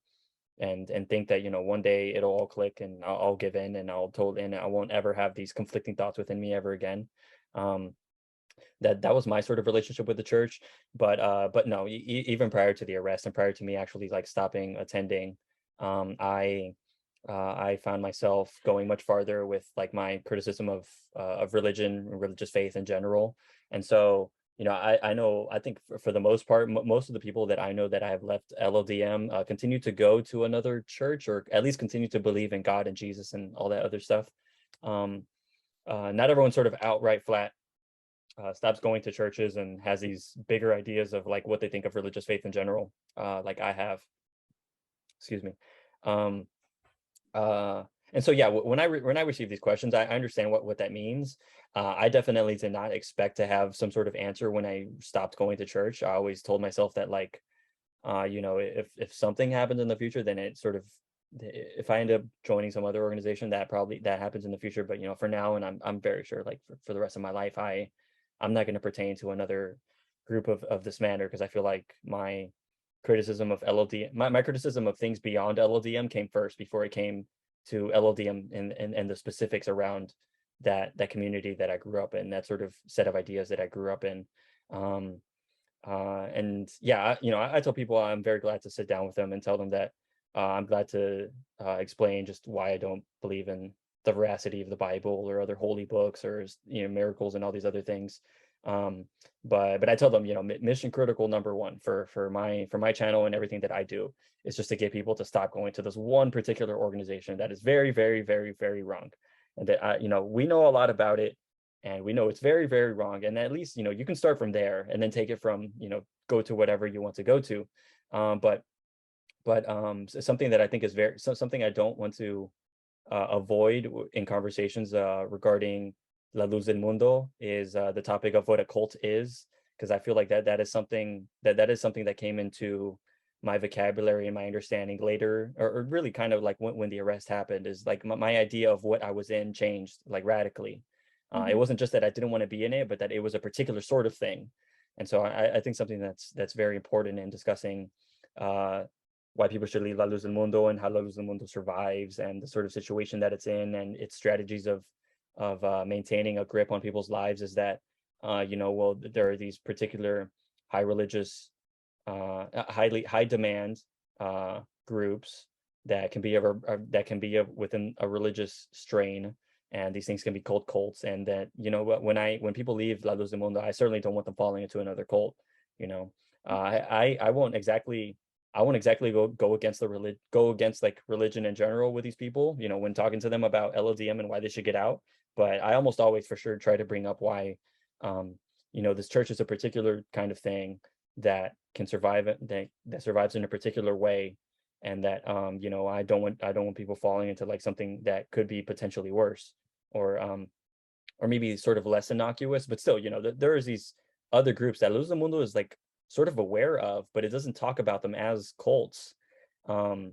and think that, you know, one day it'll all click and I'll give in, and I won't ever have these conflicting thoughts within me ever again. Um, that was my sort of relationship with the church. But no, even prior to the arrest and prior to me actually like stopping attending, um i I found myself going much farther with like my criticism of religion, religious faith in general. And so, you know, I know, I think for the most part, most of the people that I know that I have left LLDM continue to go to another church, or at least continue to believe in God and Jesus and all that other stuff. um Not everyone sort of outright flat stops going to churches and has these bigger ideas of like what they think of religious faith in general, like I have. Excuse me. Um, uh, and so, yeah, when I receive these questions, I understand what that means. I definitely did not expect to have some sort of answer when I stopped going to church. I always told myself that, like, you know, if something happens in the future, then it sort of, if I end up joining some other organization, that happens in the future. But, you know, for now, and I'm very sure, like, for the rest of my life, I'm not going to pertain to another group of this manner, because I feel like my criticism of LLD, my criticism of things beyond LLDM came first before it came to LLDM, and the specifics around that community that I grew up in, that sort of set of ideas that I grew up in. Um, and yeah, you know, I tell people I'm very glad to sit down with them and tell them that I'm glad to explain just why I don't believe in the veracity of the Bible or other holy books, or, you know, miracles and all these other things. Um, but I tell them, you know, mission critical number one for my channel and everything that I do is just to get people to stop going to this one particular organization that is very, very, very, very wrong, and that, you know, we know a lot about it, and we know it's very, very wrong, and at least, you know, you can start from there and then take it from, you know, go to whatever you want to go to. But something that I think is something I don't want to avoid in conversations regarding La Luz del Mundo is the topic of what a cult is, because I feel like that is something that came into my vocabulary and my understanding later, or really kind of like when the arrest happened, is like my idea of what I was in changed like radically. It Mhm. wasn't just that I didn't want to be in it, but that it was a particular sort of thing. And so I think something that's very important in discussing uh, why people should leave La Luz del Mundo, and how La Luz del Mundo survives, and the sort of situation that it's in, and its strategies of maintaining a grip on people's lives, is that, you know, well, there are these particular high religious, high demand groups that can be within a religious strain, and these things can be called cults, and that, you know, when people leave La Luz del Mundo, I certainly don't want them falling into another cult, you know. I won't exactly go against go against like religion in general with these people, you know, when talking to them about LLDM and why they should get out. But I almost always for sure try to bring up why, um, you know, this church is a particular kind of thing that can survive that survives in a particular way, and that, you know, I don't want people falling into like something that could be potentially worse, or maybe sort of less innocuous, but still, you know, there is these other groups that Luz del Mundo is like sort of aware of, but it doesn't talk about them as cults. Um,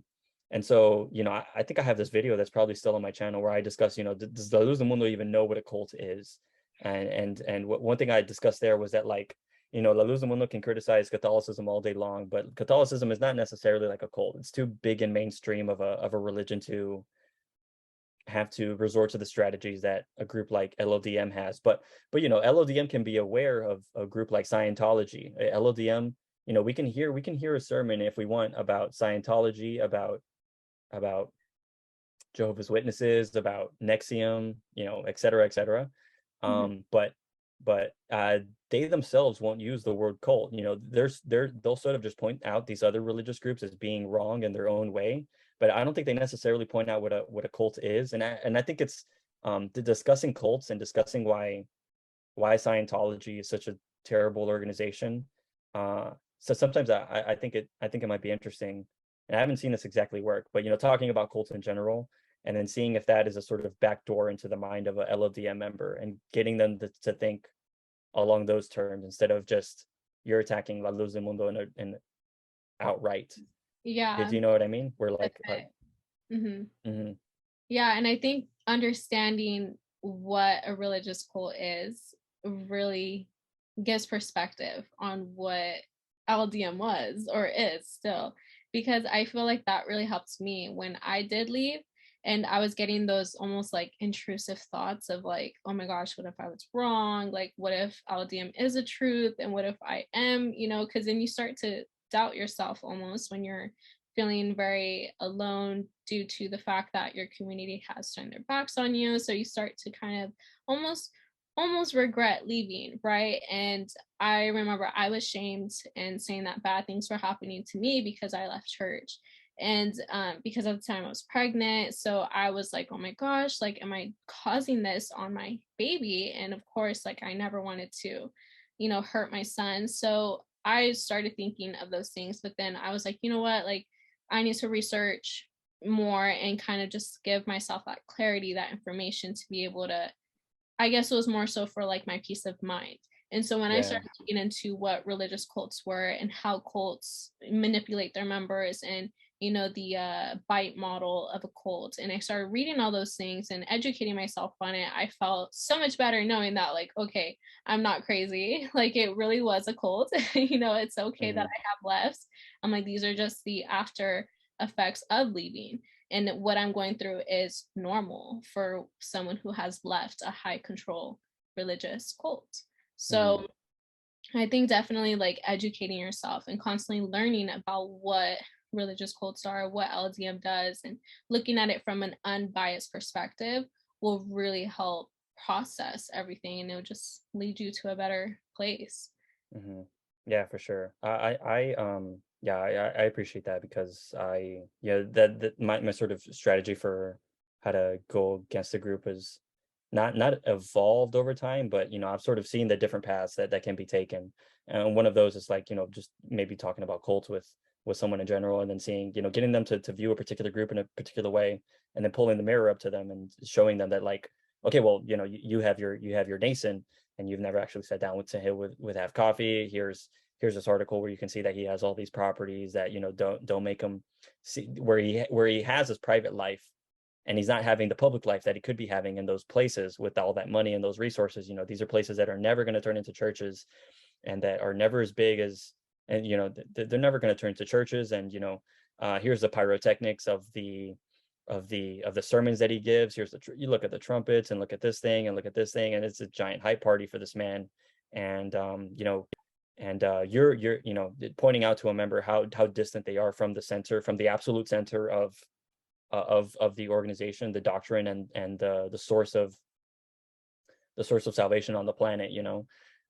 and so, you know, I think I have this video that's probably still on my channel where I discuss, you know, does the Luz del Mundo even know what a cult is? One thing I discussed there was that, like, you know, La Luz del Mundo can criticize Catholicism all day long, but Catholicism is not necessarily like a cult. It's too big and mainstream of a religion to have to resort to the strategies that a group like LLDM has. But you know, LLDM can be aware of a group like Scientology. LLDM, you know, we can hear a sermon if we want about Scientology, about Jehovah's Witnesses, about Nexium, you know, et cetera, et cetera. Mhm. But they themselves won't use the word cult. You know, they'll sort of just point out these other religious groups as being wrong in their own way, but I don't think they necessarily point out what a cult is. And I think it's, discussing cults and discussing why Scientology is such a terrible organization. So sometimes I think it might be interesting, and I haven't seen this exactly work, but you know, talking about cults in general, and then seeing if that is a sort of backdoor into the mind of a LLDM member, and getting them to think along those terms instead of just you're attacking La Luz del Mundo in outright. Did Yeah. you know what I mean? We're like, Mhm. mhm, Yeah, and I think understanding what a religious cult is really gives perspective on what LDM was or is still, because I feel like that really helped me when I did leave and I was getting those almost like intrusive thoughts of like, oh my gosh, what if I was wrong? Like, what if LDM is a truth? And what if I am, because then you start to doubt yourself almost when you're feeling very alone due to the fact that your community has turned their backs on you. So you start to kind of almost regret leaving, right? And I remember I was shamed and saying that bad things were happening to me because I left church. And because at the time I was pregnant. So I was like, oh my gosh, like, am I causing this on my baby? And of course, like, I never wanted to, hurt my son. So I started thinking of those things. But then I was like, you know what? Like, I need to research more and kind of just give myself that clarity, that information to be able to, I guess it was more so for like my peace of mind. And so when I yeah, started looking into what religious cults were and how cults manipulate their members and the bite model of a cult, and I started reading all those things and educating myself on it, I felt so much better knowing that, like, okay, I'm not crazy. Like, it really was a cult. It's okay that mhm, I have left. I'm like, these are just the after effects of leaving, and what I'm going through is normal for someone who has left a high control religious cult. mhm, So I think definitely like educating yourself and constantly learning about what religious cults are, what LDM does, and looking at it from an unbiased perspective will really help process everything, and it'll just lead you to a better place. mhm. Yeah, for sure. Yeah, I appreciate that, because yeah, that my sort of strategy for how to go against the group is not evolved over time, but you know, I've sort of seen the different paths that can be taken. And one of those is like, you know, just maybe talking about cults with someone in general, and then seeing, you know, getting them to view a particular group in a particular way, and then pulling the mirror up to them and showing them that, like, okay, well, you know, you have your Nason, and you've never actually sat down with to him with have coffee. Here's this article where you can see that he has all these properties that, you know, don't make him see where he has his private life, and he's not having the public life that he could be having in those places with all that money and those resources. You know, these are places that are never going to turn into churches, and that are never as big as, and you know, they're never going to turn into churches. And you know, here's the pyrotechnics of the sermons that he gives. Here's you look at the trumpets, and look at this thing, and look at this thing, and it's a giant hype party for this man. And you know, and you're pointing out to a member how distant they are from the center, from the absolute center of the organization, the doctrine, and the source of salvation on the planet,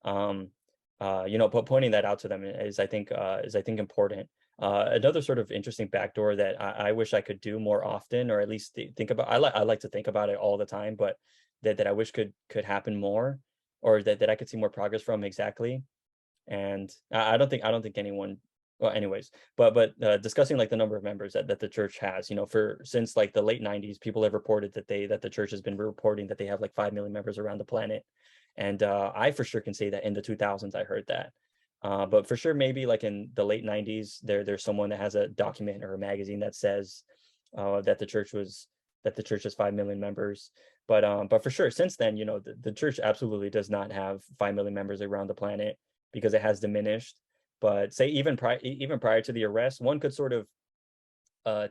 but pointing that out to them is I think important. Another sort of interesting backdoor that I wish I could do more often, or at least think about. I like to think about it all the time, but that I wish could happen more, or that I could see more progress from, exactly. And I don't think anyone, well, anyways, but discussing like the number of members that the church has, for since like the late 90s, people have reported that the church has been reporting that they have like 5 million members around the planet. And I for sure can say that in the 2000s I heard that. But for sure, maybe like in the late 90s, there's someone that has a document or a magazine that says that the church has 5 million members. But for sure, since then, the church absolutely does not have 5 million members around the planet, because it has diminished. But say even prior to the arrest, one could sort of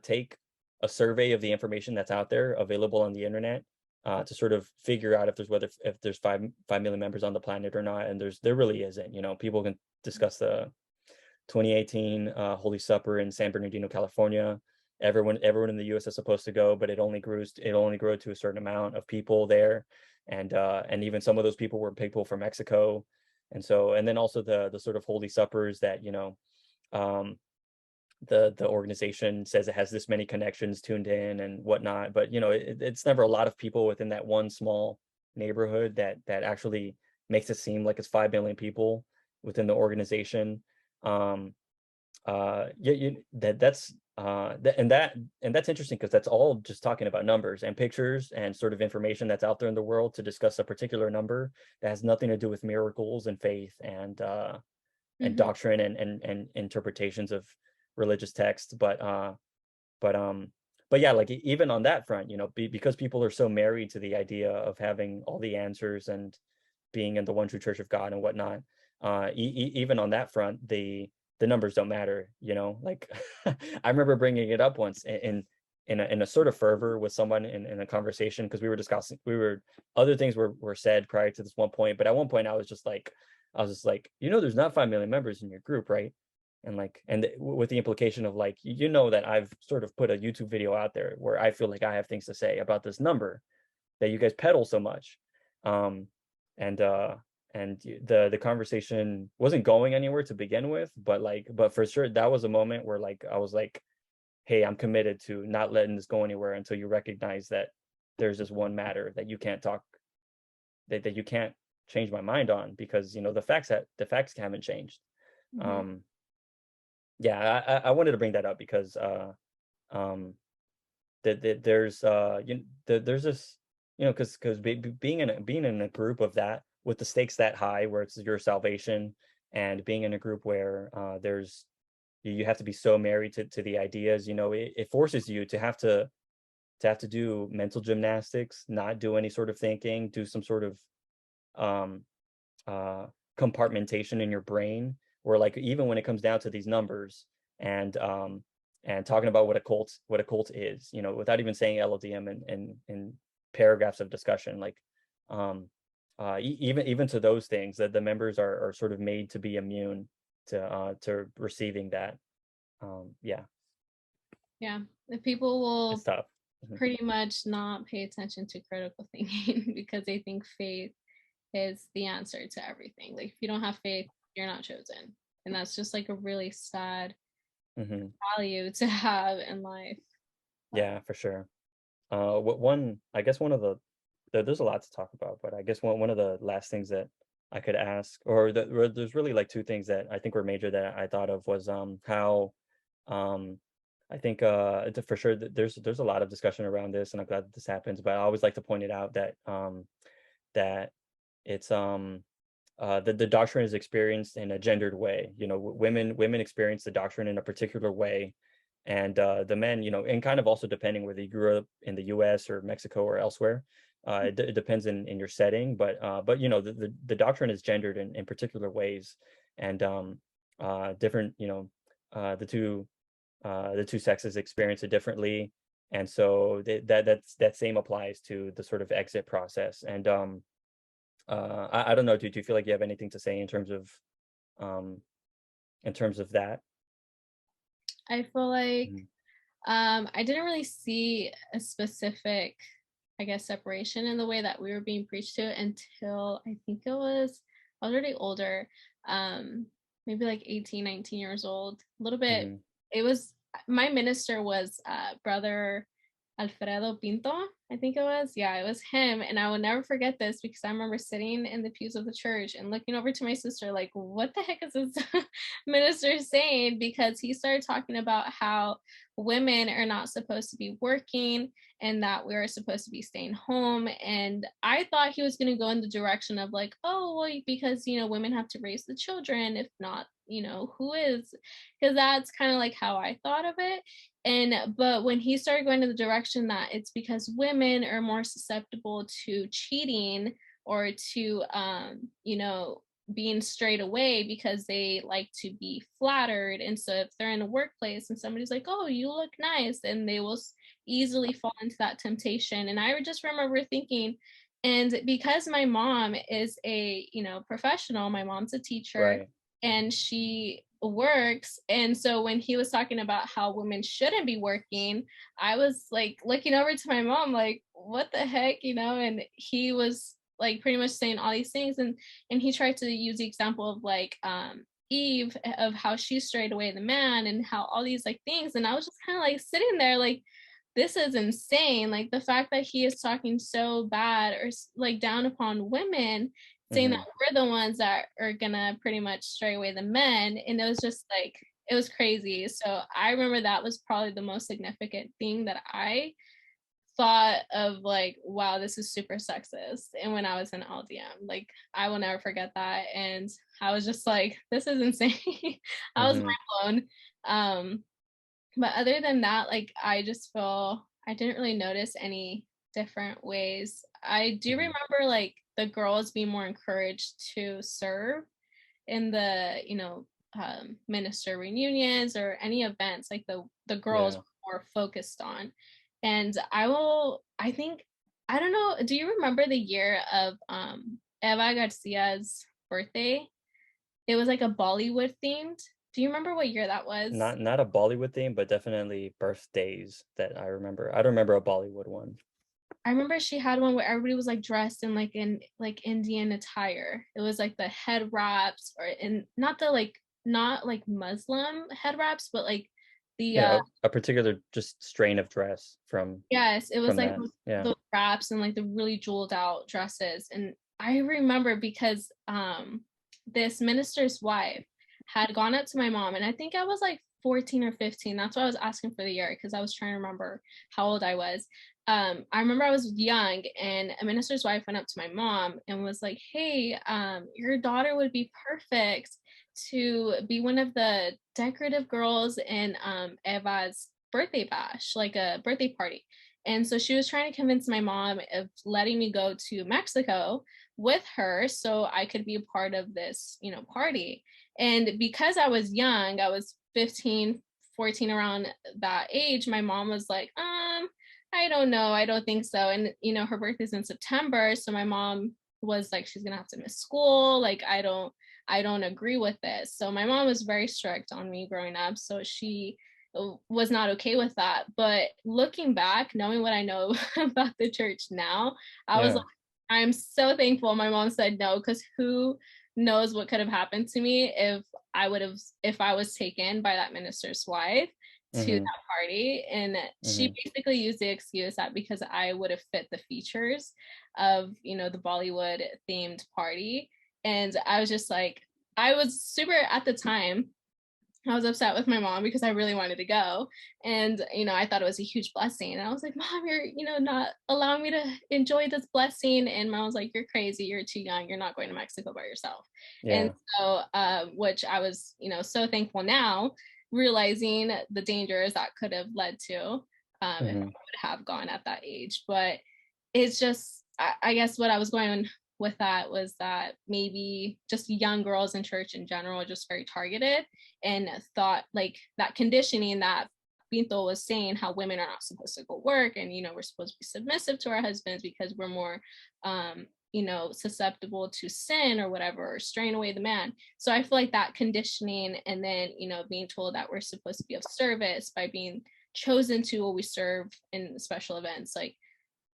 take a survey of the information that's out there available on the internet, to sort of figure out if there's 5 million members on the planet or not. And there really isn't. People can discuss the 2018 Holy Supper in San Bernardino, California. Everyone in the U.S. is supposed to go, but it only grew to a certain amount of people there, and even some of those people were people from Mexico. And then also the sort of Holy Suppers that um, the organization says it has this many connections tuned in and whatnot, but it's never a lot of people within that one small neighborhood that actually makes it seem like it's 5 million people within the organization. um Yeah, and that's interesting, because that's all just talking about numbers and pictures and sort of information that's out there in the world to discuss a particular number that has nothing to do with miracles and faith and Hmm. doctrine and interpretations of religious texts. But yeah, like even on that front, because people are so married to the idea of having all the answers and being in the one true church of God and whatnot, even on that front, the numbers don't matter, like I remember bringing it up once in a sort of fervor with someone in a conversation, because other things were said prior to this one point, but at one point I was just like, there's not 5 million members in your group, right? With the implication of like, that I've sort of put a YouTube video out there where I feel like I have things to say about this number that you guys peddle so much. um and uh and the conversation wasn't going anywhere to begin with, but for sure that was a moment where like I was like, hey, I'm committed to not letting this go anywhere until you recognize that there's this one matter that you can't talk that you can't change my mind on, because the facts haven't changed. Hmm. um yeah, I wanted to bring that up because um there's this, because being in a group of that, with the stakes that high, where it's your salvation, and being in a group where you have to be so married to the ideas, it forces you to have to do mental gymnastics, not do any sort of thinking, do some sort of um uh compartmentation in your brain, where like even when it comes down to these numbers, and talking about what a cult is, without even saying LLDM in paragraphs of discussion, like even to those things, that the members are sort of made to be immune to receiving that. Yeah, Yeah, the people it's will tough. Mhm. pretty much not pay attention to critical thinking because they think faith is the answer to everything. Like if you don't have faith, you're not chosen. And that's just like a really sad Mhm. value to have in life. But Yeah, for sure. What one I guess one of there's a lot to talk about, but I guess one of the last things that I could ask, there's really like two things that I think were major that I thought of, was how um I think for sure that there's a lot of discussion around this, and I'm glad that this happens, but I always like to point it out that it's the doctrine is experienced in a gendered way. Women experience the doctrine in a particular way, and the men, and kind of also depending whether you grew up in the U.S. or Mexico or elsewhere. It depends in your setting, but the doctrine is gendered in particular ways, and different, the two sexes experience it differently. And so that same applies to the sort of exit process. And I don't know. Do you feel like you have anything to say um, in terms of that? I feel like Mhm. I didn't really see a specific, I guess, separation in the way that we were being preached to until I think I was already older, um, maybe like 18, 19 years old, a little bit. Hmm. It was, my minister was Brother Alfredo Pinto, I think it was. Yeah, it was him. And I will never forget this because I remember sitting in the pews of the church and looking over to my sister, like, what the heck is this minister saying? Because he started talking about how women are not supposed to be working and that we are supposed to be staying home. And I thought he was going to go in the direction of like, oh, well, because, women have to raise the children. If not, who is? Because that's kind of like how I thought of it. But when he started going to the direction that it's because women are more susceptible to cheating or to being straight away because they like to be flattered. And so if they're in a workplace and somebody's like, oh, you look nice, and they will easily fall into that temptation. And I just remember thinking, and because my mom is a professional, my mom's a teacher, Right. and she works. And so when he was talking about how women shouldn't be working, I was like looking over to my mom, like, what the heck, and he was like pretty much saying all these things. And he tried to use the example of like Eve, of how she strayed away the man and how all these like things. And I was just kind of like sitting there like, this is insane. Like the fact that he is talking so bad or like down upon women, saying that Hmm. we're the ones that are gonna pretty much stray away the men. And it was just like, it was crazy. So I remember that was probably the most significant thing that I thought of, like, wow, this is super sexist. And when I was in LDM, like, I will never forget that. And I was just like, this is insane. I was Hmm. mind blown. But other than that, like, I just feel I didn't really notice any different ways. I do Hmm. remember like the girls being more encouraged to serve in the minister reunions or any events, like the girls Yeah. were more focused on. And I think, I don't know, do you remember the year of Eva Garcia's birthday? It was like a Bollywood themed. Do you remember what year that was? Not a Bollywood theme, but definitely birthdays that I remember. I don't remember a Bollywood one. I remember she had one where everybody was like dressed in like Indian attire. It was like the head wraps, or in not the like not like Muslim head wraps, but like the Yeah, a particular just strain of dress yes, it was from like that. Yeah. the wraps and like the really jeweled out dresses. And I remember because this minister's wife had gone up to my mom, and I think I was like 14 or 15. That's why I was asking for the year, because I was trying to remember how old I was. I remember I was young, and a minister's wife went up to my mom and was like, hey, your daughter would be perfect to be one of the decorative girls in Eva's birthday bash, like a birthday party. And so she was trying to convince my mom of letting me go to Mexico with her so I could be a part of this, party. And because I was young, I was 15, 14, around that age, my mom was like, I don't know, I don't think so. And her birthday's in September, so my mom was like, she's gonna have to miss school. Like, I don't agree with this. So my mom was very strict on me growing up. So she was not okay with that. But looking back, knowing what I know about the church now, I was Yeah. like, I'm so thankful my mom said no, because who knows what could have happened to me if I was taken by that minister's wife to Hmm. that party. And she Hmm. basically used the excuse that because I would have fit the features of the Bollywood themed party. And I was just like, I was super at the time, I was upset with my mom because I really wanted to go. And, I thought it was a huge blessing. And I was like, Mom, you're, not allowing me to enjoy this blessing. And Mom was like, you're crazy. You're too young. You're not going to Mexico by yourself. And Yeah. so, which I was, so thankful now, realizing the dangers that could have led to if I Hmm. would have gone at that age. But it's just, I guess what I was going with that was that maybe just young girls in church in general are just very targeted, and thought like that conditioning that Pinto was saying, how women are not supposed to go work, and we're supposed to be submissive to our husbands because we're more susceptible to sin or whatever, or straying away the man. So I feel like that conditioning, and then being told that we're supposed to be of service by being chosen to always serve in special events. Like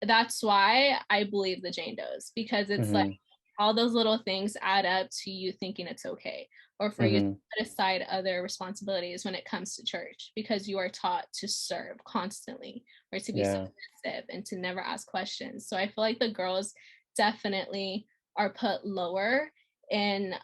that's why I believe the Jane Does, because it's like Hmm. all those little things add up to you thinking it's okay, or for you to Hmm. put aside other responsibilities when it comes to church, because you are taught to serve constantly, or to be Yeah. submissive and to never ask questions. So I feel like the girls definitely are put lower in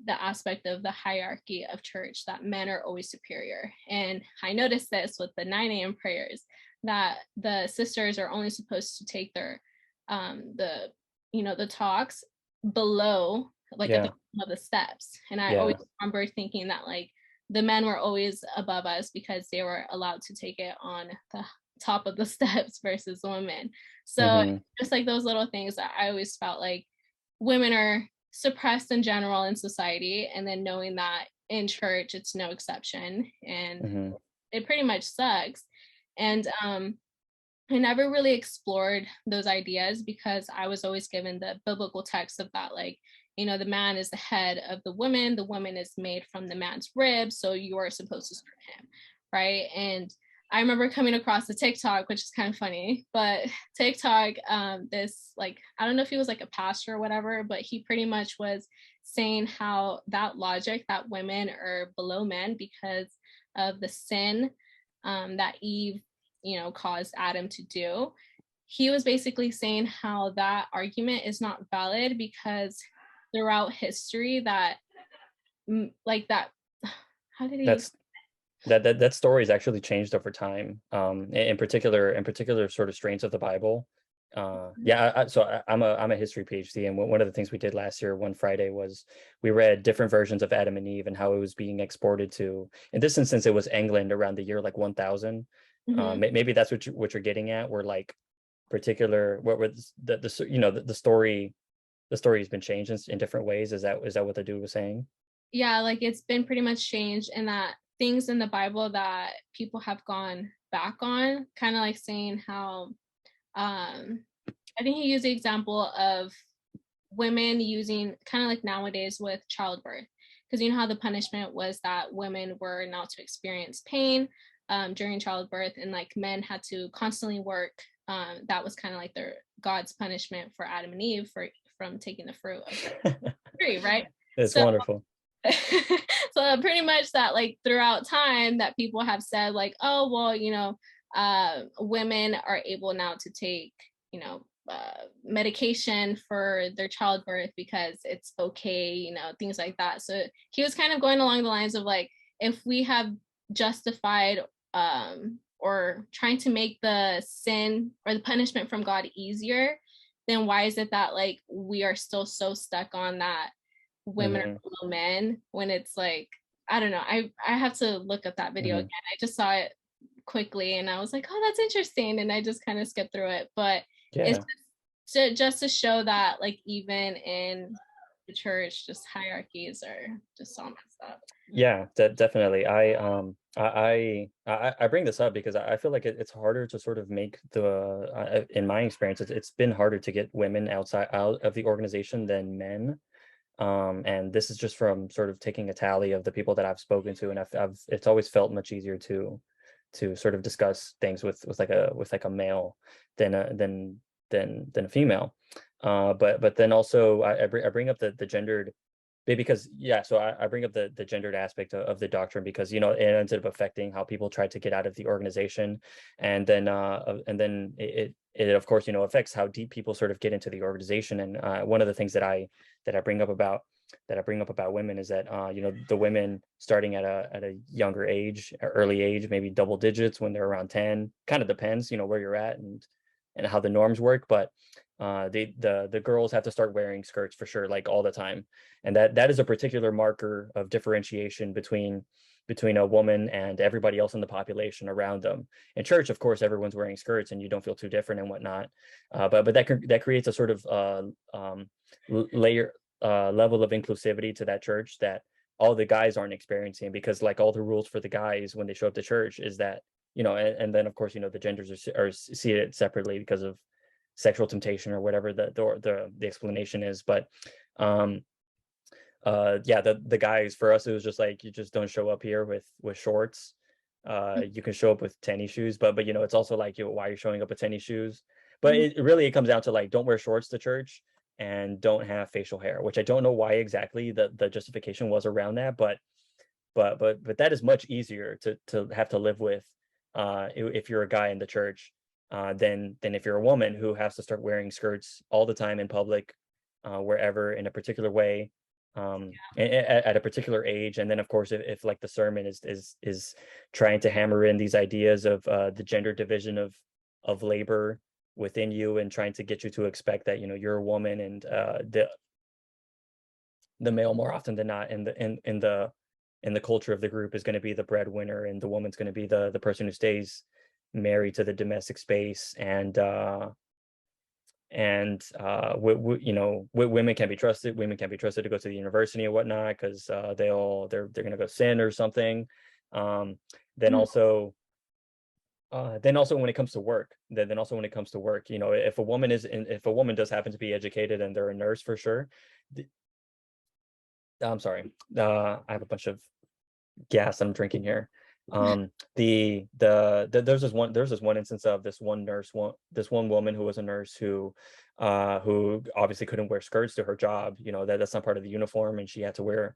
the aspect of the hierarchy of church, that men are always superior. And I noticed this with the 9 a.m. prayers, that the sisters are only supposed to take their the the talks below, like at the Yeah. bottom of the steps. And I always Yeah. remember thinking that like the men were always above us because they were allowed to take it on the top of the steps versus women. So Hmm. just like those little things, I always felt like women are suppressed in general in society, and then knowing that in church it's no exception, and Hmm. it pretty much sucks. And I never really explored those ideas because I was always given the biblical text of that, like, the man is the head of the woman is made from the man's rib, so you are supposed to serve him, right? And I remember coming across the TikTok, which is kind of funny, but TikTok, this, like, I don't know if he was like a pastor or whatever, but he pretty much was saying how that logic that women are below men because of the sin that Eve caused Adam to do. He was basically saying how that argument is not valid because throughout history that like that how did he That's that story has actually changed over time. In particular sort of strains of the Bible. Yeah, I'm a history PhD, and one of the things we did last year one Friday was we read different versions of Adam and Eve and how it was being exported to. In this instance, it was England around the year like 1000. Mhm. Maybe that's what you're getting at, where like particular what was the story has been changed in different ways. Is that what the dude was saying? Yeah, like it's been pretty much changed, and that things in the Bible that people have gone back on, kind of like saying how I think he used the example of women using, kind of like nowadays with childbirth, because you know how the punishment was that women were not to experience pain during childbirth, and like men had to constantly work. That was kind of like their God's punishment for Adam and Eve for from taking the fruit of the tree, right? It's So wonderful. so pretty much that, like, throughout time that people have said like, oh well, women are able now to take medication for their childbirth because it's okay, things like that. So he was kind of going along the lines of like, if we have justified or trying to make the sin or the punishment from God easier, then why is it that like we are still so stuck on that women Hmm. are below men, when it's like, I don't know. I have to look at that video again. Hmm. I just saw it quickly and I was like, oh, that's interesting. And I just kind of skipped through it. But it's Yeah. just to show that like even in the church, just hierarchies are just so messed up. Yeah, definitely. I bring this up because I feel like it's harder to sort of make in my experience, it's been harder to get women out of the organization than men. And this is just from sort of taking a tally of the people that I've spoken to, and it's always felt much easier to sort of discuss things with like a male than a female. But then also I bring up the gendered because yeah, so I bring up the gendered aspect of the doctrine because it ended up affecting how people tried to get out of the organization, and then it of course affects how deep people sort of get into the organization. And one of the things that I bring up about women is that the women starting at a younger age, early age, maybe double digits when they're around 10, kind of depends where you're at and how the norms work, but the girls have to start wearing skirts for sure, like all the time, and that is a particular marker of differentiation between a woman and everybody else in the population around them. In church, of course, everyone's wearing skirts and you don't feel too different and whatnot, but that creates a sort of layer level of inclusivity to that church that all the guys aren't experiencing, because like all the rules for the guys when they show up to church is that and then of course the genders are seated separately because of sexual temptation or whatever the explanation is. But um yeah, the guys, for us, it was just like, you just don't show up here with shorts, you can show up with tennis shoes, but you know, it's also like, you know, why you're showing up with tennis shoes. But Mhm. it really, it comes down to like, don't wear shorts to church and don't have facial hair, which I don't know why exactly the justification was around that, but that is much easier to have to live with if you're a guy in the church than if you're a woman who has to start wearing skirts all the time in public, wherever, in a particular way, at a particular age. And then of course, if like the sermon is trying to hammer in these ideas of the gender division of labor within you, and trying to get you to expect that, you know, you're a woman, and the male, more often than not, in the culture of the group, is going to be the breadwinner, and the woman's going to be the person who stays married to the domestic space. You know, women can be trusted. Women can be trusted to go to the university and whatnot, because they're going to go sin or something. Um, then Mhm. also. Then also when it comes to work, then also when it comes to work, you know, if a woman does happen to be educated and they're a nurse for sure. I'm sorry. I have a bunch of gas I'm drinking here. There's this one instance of this one woman who was a nurse who obviously couldn't wear skirts to her job. You know, that's not part of the uniform, and she had to wear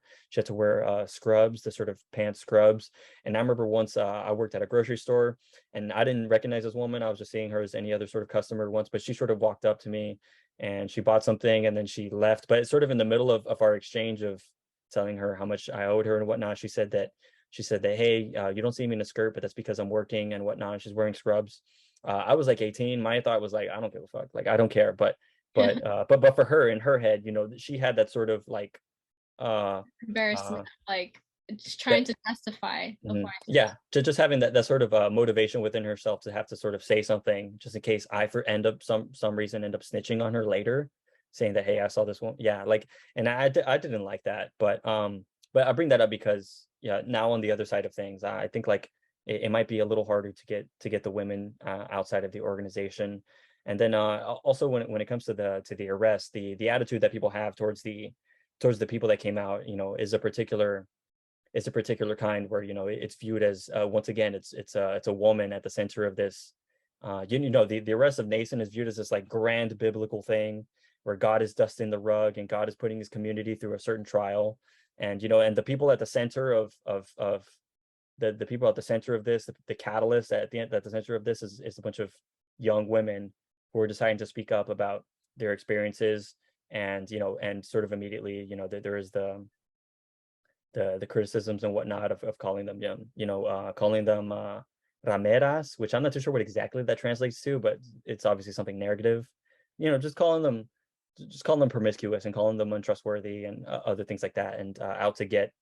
scrubs, the sort of pants scrubs. And I remember once I worked at a grocery store, and I didn't recognize this woman. I was just seeing her as any other sort of customer once, but she sort of walked up to me and she bought something and then she left. But it's sort of in the middle of our exchange of telling her how much I owed her and whatnot, she said that, hey, you don't see me in a skirt, but that's because I'm working and whatnot. She's wearing scrubs. I was like 18. My thought was like, I don't give a fuck. Like, I don't care. But for her, in her head, you know, she had that sort of like uh Embarrassment, uh like just trying that to justify before mhm. I say Yeah, just having that sort of motivation within herself to have to sort of say something, just in case I for end up some reason end up snitching on her later, saying that, hey, I saw this one. Yeah, like, and I didn't like that, but I bring that up because, yeah, now on the other side of things, I think like it might be a little harder to get the women outside of the organization. And then also when it comes to the arrest, the attitude that people have towards the people that came out, you know, is a particular kind where, you know, it's viewed as, once again, it's a woman at the center of this. You know, the arrest of Nason is viewed as this like grand biblical thing where God is dusting the rug and God is putting his community through a certain trial. And, you know, and the people at the center of the people at the center of this, the catalyst at the center of this is a bunch of young women who are deciding to speak up about their experiences. And, you know, and sort of immediately, you know, there is the criticisms and whatnot of calling them, calling them rameras, which I'm not too sure what exactly that translates to, but it's obviously something negative. You know, just calling them promiscuous and calling them untrustworthy and other things like that, and out to get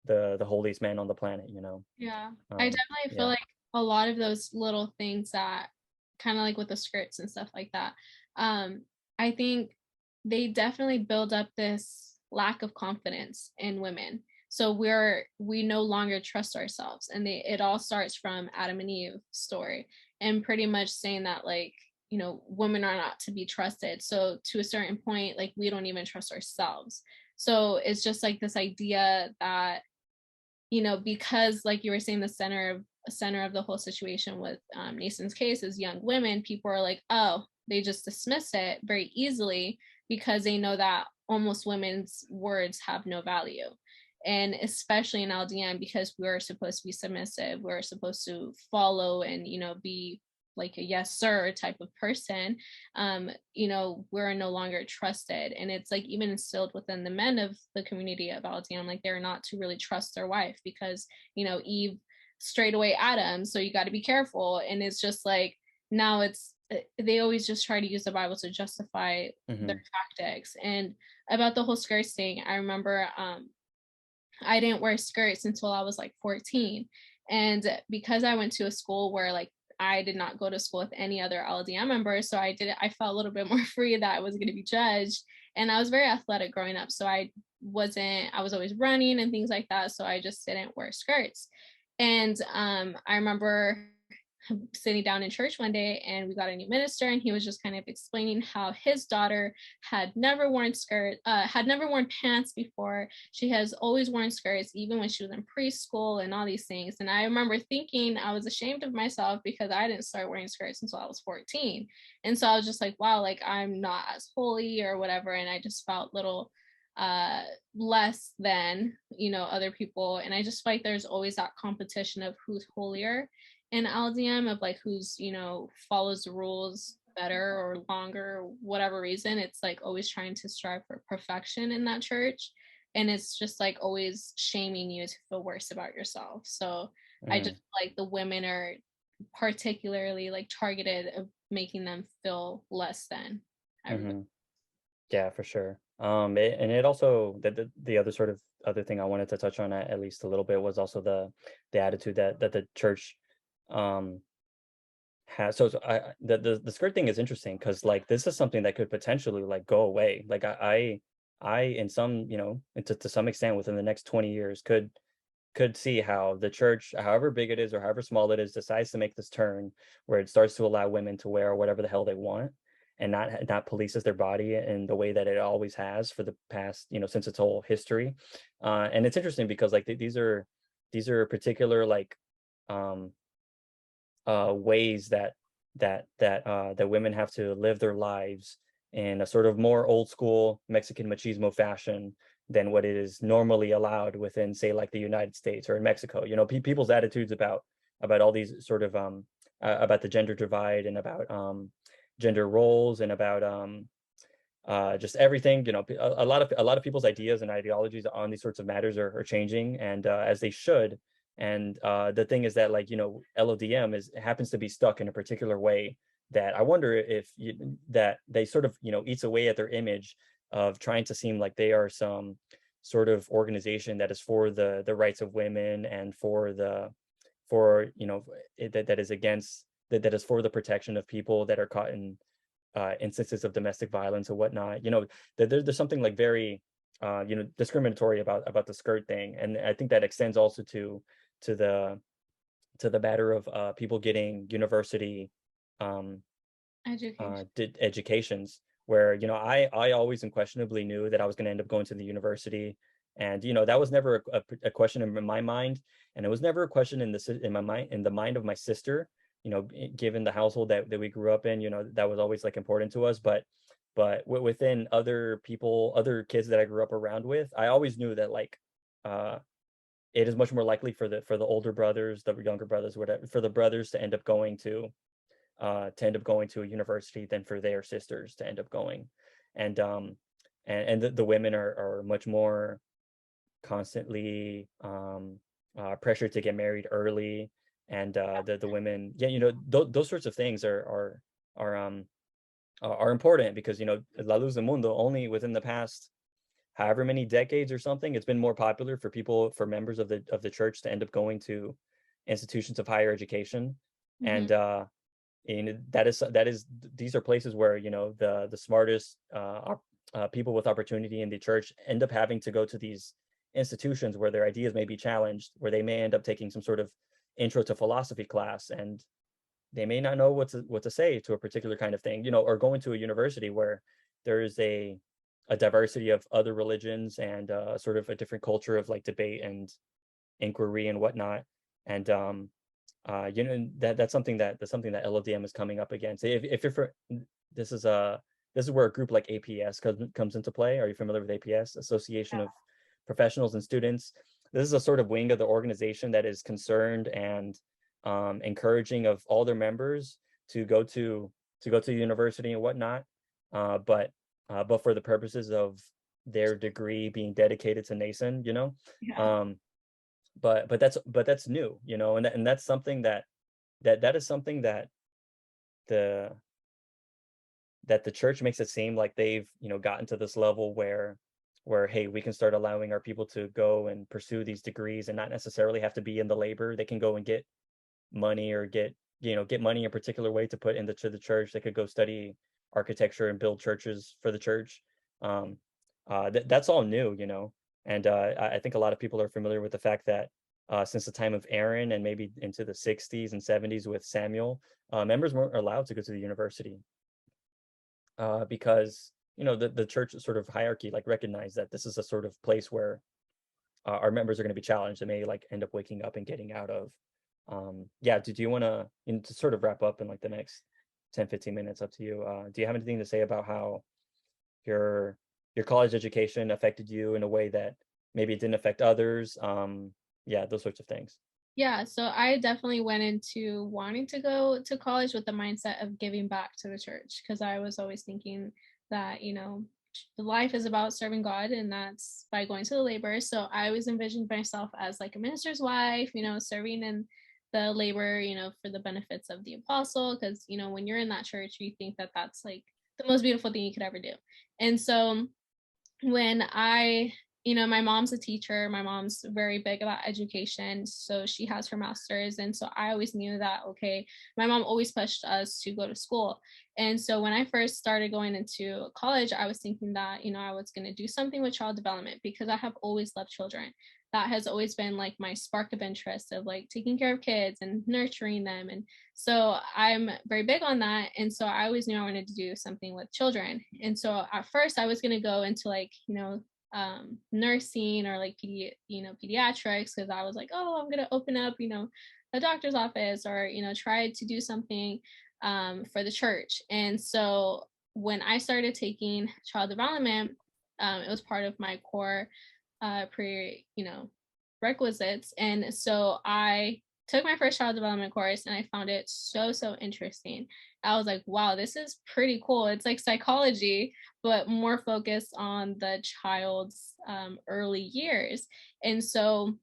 the holiest man on the planet. You know, yeah. I um, definitely feel yeah. like a lot of those little things that kind of like with the skirts and stuff like that. Um, I think they definitely build up this lack of confidence in women. So we no longer trust ourselves. And it all starts from Adam and Eve story and pretty much saying that like, women are not to be trusted. So to a certain point, like we don't even trust ourselves. So it's just like this idea that because like you were saying, the center of the whole situation with Nason's case is young women. People are like, oh, they just dismiss it very easily because they know that almost women's words have no value. And especially in LDM, because we're supposed to be submissive, we're supposed to follow and be like a yes sir type of person. We're no longer trusted, and it's like even instilled within the men of the community of LDM, like they're not to really trust their wife because Eve straight away Adam, so you got to be careful. And it's just like now they always just try to use the Bible to justify their Hmm. tactics. And about the whole skirts thing, I remember I didn't wear skirts until I was like 14. And because I went to a school where like I did not go to school with any other LDM members, so I felt a little bit more free that I wasn't going to be judged. And I was very athletic growing up, so I was always running and things like that, so I just didn't wear skirts. And I remember sitting down in church one day, and we got a new minister, and he was just kind of explaining how his daughter had never worn pants before. She has always worn skirts even when she was in preschool and all these things. And I remember thinking I was ashamed of myself because I didn't start wearing skirts until I was 14. And so I was just like, wow, like I'm not as holy or whatever. And I just felt little less than, other people. And I just feel like there's always that competition of who's holier in LDM, of like who's, follows the rules better or longer, whatever reason. It's like always trying to strive for perfection in that church. And it's just like always shaming you to feel worse about yourself. So I just Mm, feel like the women are particularly like targeted of making them feel less than everybody. mhm. Yeah, for sure. And it also the other sort of other thing I wanted to touch on at least a little bit was also the attitude that the church um has. The skirt thing is interesting because like this is something that could potentially like go away. Like I in some, and to some extent within the next 20 years could see how the church, however big it is or however small it is, decides to make this turn where it starts to allow women to wear whatever the hell they want and not polices their body in the way that it always has for the past, since its whole history. And it's interesting because like these are particular like um ways that women have to live their lives in a sort of more old school Mexican machismo fashion than what is normally allowed within, say, like the United States or in Mexico. People's attitudes about all these sort of about the gender divide and about gender roles and about just everything. A lot of people's ideas and ideologies on these sorts of matters are changing, and as they should. And the thing is that like LLDM happens to be stuck in a particular way that I wonder if that they sort of eats away at their image of trying to seem like they are some sort of organization that is for the rights of women and for that is against that is for the protection of people that are caught in instances of domestic violence or whatnot. There's something like very discriminatory about the skirt thing, and I think that extends also to the matter of people getting university um Education. educations, where I always unquestionably knew that I was going to end up going to the university. And that was never a question in my mind, and it was never a question in my mind, in the mind of my sister. Given the household that we grew up in, that was always like important to us. But within other kids that I grew up around with, I always knew that like uh it is much more likely for the older brothers, the younger brothers, whatever, for the brothers to end up going to a university than for their sisters to end up going. And the women are much more constantly pressured to get married early. And the women, yeah, those sorts of things are are important because La Luz del Mundo, only within the past however many decades or something, it's been more popular for members of the church to end up going to institutions of higher education. Hmm. And that is these are places where the smartest people with opportunity in the church end up having to go to these institutions where their ideas may be challenged, where they may end up taking some sort of intro to philosophy class, and they may not know what to say to a particular kind of thing, or going to a university where there is a diversity of other religions and sort of a different culture of like debate and inquiry and whatnot. And that's something that LLDM is coming up against. If you're for this is a this is where a group like APS comes into play. Are you familiar with APS, Association of Professionals and Students? This is a sort of wing of the organization that is concerned and encouraging of all their members to go to university and whatnot, but for the purposes of their degree being dedicated to Nason. Yeah. um, but that's new, and that's something that is something the the church makes it seem like they've gotten to this level where hey, we can start allowing our people to go and pursue these degrees and not necessarily have to be in the labor. They can go and get money or get money in a particular way to put into the church. They could go study architecture and build churches for the church. That's all new. And I think a lot of people are familiar with the fact that since the time of Aaron and maybe into the 60s and 70s with Samuel, members weren't allowed to go to the university because the church sort of hierarchy like recognized that this is a sort of place where our members are going to be challenged and may like end up waking up and getting out of. Yeah, do you want to sort of wrap up in like the next 10-15 minutes, up to you. Do you have anything to say about how your college education affected you in a way that maybe it didn't affect others? Yeah, those sorts of things. Yeah, so I definitely went into wanting to go to college with the mindset of giving back to the church because I was always thinking that, life is about serving God and that's by going to the labor. So I always envisioned myself as like a minister's wife, serving in the labor, for the benefits of the apostle. Because, when you're in that church, you think that that's like the most beautiful thing you could ever do. And so when my mom's a teacher, my mom's very big about education, so she has her master's, and so I always knew that, okay, my mom always pushed us to go to school. And so when I first started going into college, I was thinking that, I was going to do something with child development because I have always loved children. That has always been like my spark of interest of like taking care of kids and nurturing them. And so I'm very big on that. And so I always knew I wanted to do something with children. And so at first I was going to go into like, nursing or like pediatrics, because I was like, oh, I'm going to open up, a doctor's office, or, try to do something for the church. And so when I started taking child development, it was part of my core requisites. And so I took my first child development course and I found it so interesting. I was like, wow, this is pretty cool. It's like psychology, but more focused on the child's early years. And so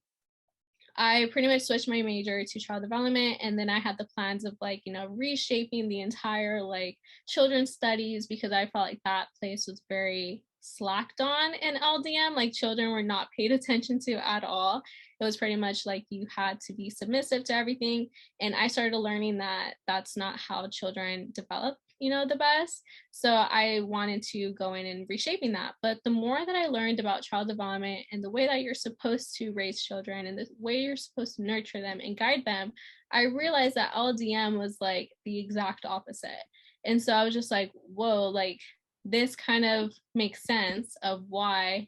I pretty much switched my major to child development, and then I had the plans of like, reshaping the entire like children's studies, because I felt like that place was very slacked on in LDM. Like children were not paid attention to at all. It was pretty much like you had to be submissive to everything. And I started learning that that's not how children develop, the best. So I wanted to go in and reshaping that. But the more that I learned about child development and the way that you're supposed to raise children and the way you're supposed to nurture them and guide them, I realized that LDM was like the exact opposite. And so I was just like, whoa, like this kind of makes sense of why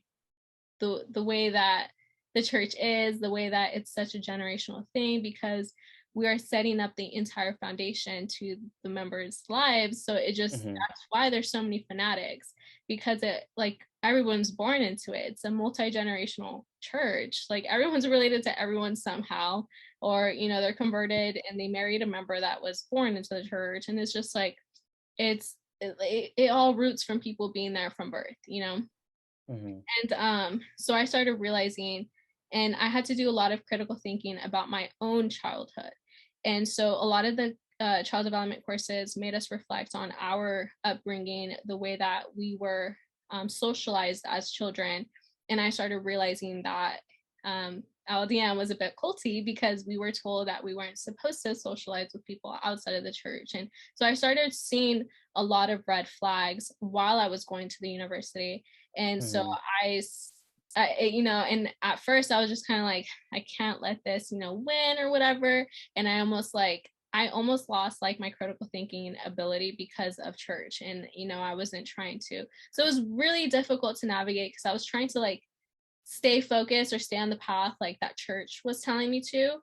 the way that the church is, the way that it's such a generational thing, because we are setting up the entire foundation to the members' lives. So it just, that's why there's so many fanatics, because it like everyone's born into it. It's a multi-generational church. Like everyone's related to everyone somehow, or, they're converted and they married a member that was born into the church. And it's just like, it all roots from people being there from birth. And so I started realizing, and I had to do a lot of critical thinking about my own childhood. And so a lot of the child development courses made us reflect on our upbringing, the way that we were socialized as children. And I started realizing that LDM was a bit culty, because we were told that we weren't supposed to socialize with people outside of the church. And so I started seeing a lot of red flags while I was going to the university. And so and at first I was just kind of like, I can't let this, win or whatever. And I almost lost like my critical thinking ability because of church. And, I wasn't trying to. So it was really difficult to navigate, because I was trying to like stay focused or stay on the path like that church was telling me to.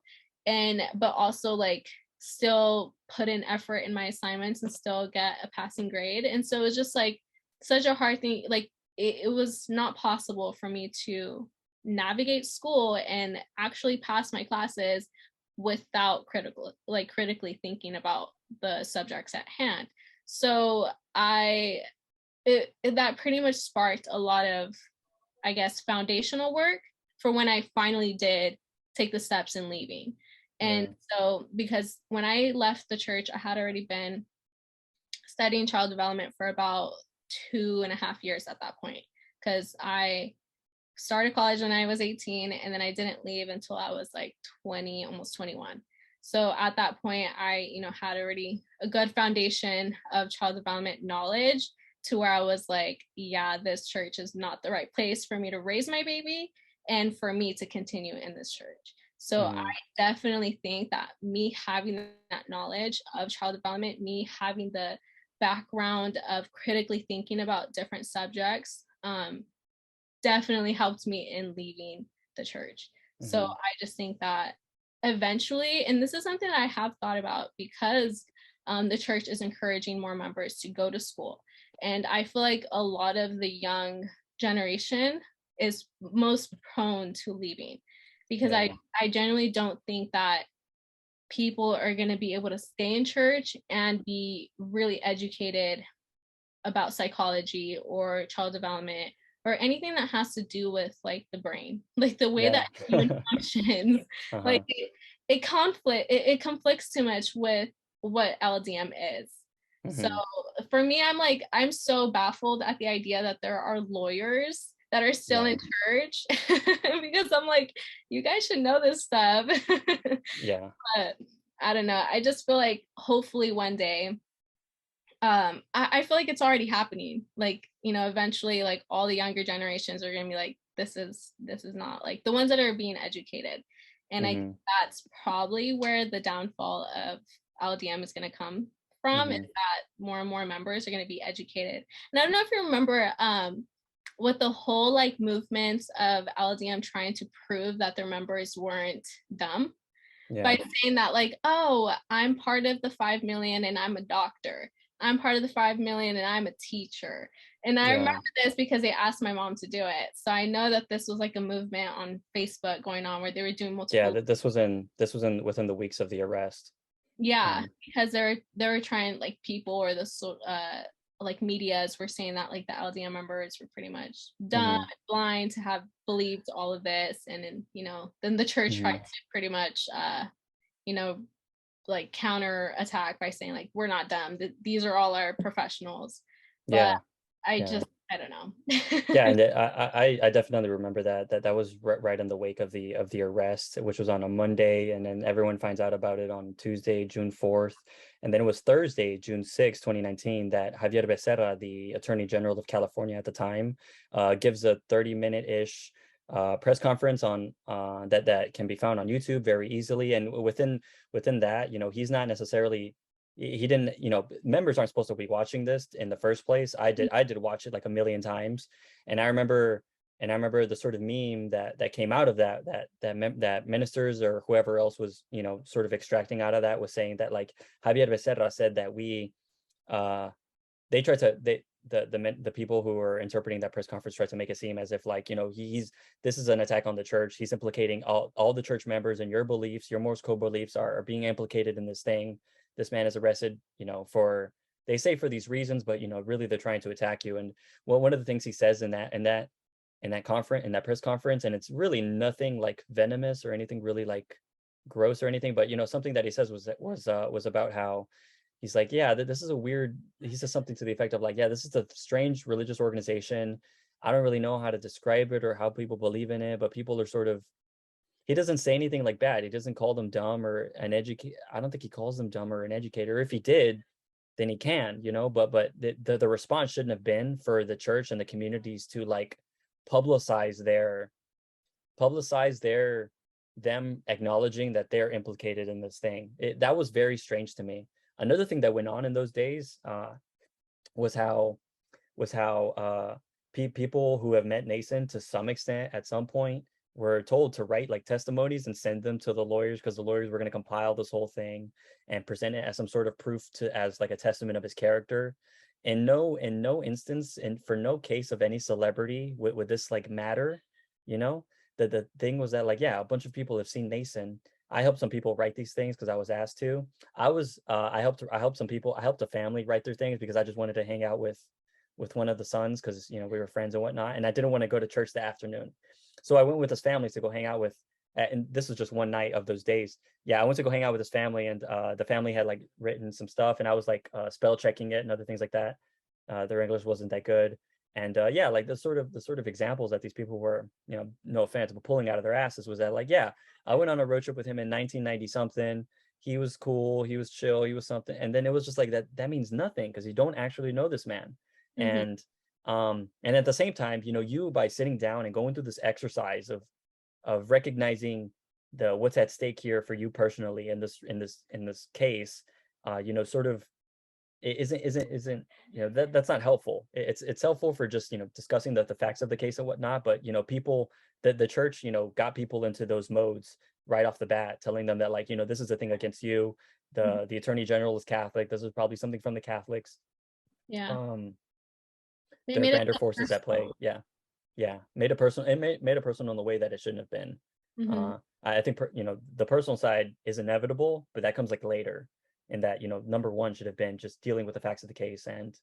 But also like still put in effort in my assignments and still get a passing grade. And so it was just like such a hard thing. Like it was not possible for me to navigate school and actually pass my classes without critically thinking about the subjects at hand. So that pretty much sparked a lot of, I guess, foundational work for when I finally did take the steps in leaving. And so, because when I left the church, I had already been studying child development for about 2.5 years at that point, because I started college when I was 18, and then I didn't leave until I was like 20, almost 21. So at that point, I, had already a good foundation of child development knowledge, to where I was like, yeah, this church is not the right place for me to raise my baby and for me to continue in this church. So I Mm-hmm. definitely think that me having that knowledge of child development, me having the background of critically thinking about different subjects, definitely helped me in leaving the church. So Mm-hmm. I just think that eventually, and this is something that I have thought about because the church is encouraging more members to go to school. And I feel like a lot of the young generation is most prone to leaving because I, Yeah. I generally don't think that people are going to be able to stay in church and be really educated about psychology or child development or anything that has to do with like the brain, like the way Yeah. that human functions. Like Uh-huh. it conflicts too much with what LDM is. So Mm-hmm. for me, I'm so baffled at the idea that there are lawyers that are still Yeah. in church because I'm like, you guys should know this stuff. Yeah. But I don't know. I just feel like hopefully one day I feel like it's already happening, like, eventually like all the younger generations are going to be like, this is not like the ones that are being educated. And I think Mm-hmm. that's probably where the downfall of LDM is going to come from, is Mm-hmm. that more and more members are going to be educated. And I don't know if you remember with the whole like movements of LDM trying to prove that their members weren't dumb by Yeah. saying that like, oh, I'm part of the 5 million and I'm a doctor. I'm part of the 5 million and I'm a teacher. And I remember Yeah. this because they asked my mom to do it. So I know that this was like a movement on Facebook going on where they were doing Yeah. multiple. This was in within the weeks of the arrest. Yeah, And because they were trying, like, people or like medias were saying that like the LDM members were pretty much dumb mm-hmm. and blind to have believed all of this, and then then the church tried Mm-hmm. to pretty much you know like counter attack by saying like, we're not dumb, these are all our professionals. But Yeah. Yeah. I don't know. Yeah, and I definitely remember that was right in the wake of the arrest, which was on a Monday, and then everyone finds out about it on Tuesday, June 4th, and then it was Thursday, June 6th, 2019, that Javier Becerra, the Attorney General of California at the time, gives a 30-minute-ish press conference on that can be found on YouTube very easily, and within that, he's not necessarily he didn't, members aren't supposed to be watching this in the first place. I did watch it like a million times. And I remember the sort of meme that came out of that ministers or whoever else was, sort of extracting out of that, was saying that like Javier Becerra said that uh they tried to they the people who were interpreting that press conference tried to make it seem as if like, this is an attack on the church. He's implicating all the church members, and your beliefs, your Morse code beliefs are being implicated in this thing. This man is arrested, for, they say, for these reasons, but really they're trying to attack you. And well, one of the things he says in that press conference, and it's really nothing like venomous or anything really like gross or anything, but something that he says was about how he's like, yeah, this is a weird, he says something to the effect of like, yeah, this is a strange religious organization. I don't really know how to describe it or how people believe in it, but people are sort of, he doesn't say anything like bad. He doesn't call them dumb or an educate. I don't think he calls them dumb or an educator. If he did, then he can, but the response shouldn't have been for the church and the communities to like publicize their publicize their them acknowledging that they're implicated in this thing. That was very strange to me. Another thing that went on in those days was how people who have met Nason to some extent at some point were told to write like testimonies and send them to the lawyers, because the lawyers were going to compile this whole thing and present it as some sort of proof, as like a testament of his character. In no instance, and for no case of any celebrity with this like matter, you know, the thing was that like, yeah, a bunch of people have seen Nason. I helped some people write these things because I was asked to. I helped some people. I helped a family write their things because I just wanted to hang out with one of the sons, because we were friends and whatnot, and I didn't want to go to church the afternoon. So I went with his family to go hang out with, and this was just one night of those days. Yeah, I went to go hang out with his family, and the family had like written some stuff, and I was like spell checking it and other things like that. Their English wasn't that good. And yeah, like the sort of examples that these people were, no offense, but pulling out of their asses was that like, yeah, I went on a road trip with him in 1990 something. He was cool, he was chill, he was something. And then it was just like that means nothing because you don't actually know this man. Mhm. And at the same time, you by sitting down and going through this exercise of recognizing the what's at stake here for you personally in this case, sort of isn't that's not helpful. It's helpful for just discussing the facts of the case and whatnot, but people, the church got people into those modes right off the bat, telling them that, like, this is a thing against you. Mhm. The attorney general is Catholic. This is probably something from the Catholics. Yeah. um They there are made it grander so forces at play. personal. Yeah, made it personal. It made it personal in the way that it shouldn't have been. Hmm. I think the personal side is inevitable, but that comes like later. In that, number one should have been just dealing with the facts of the case, and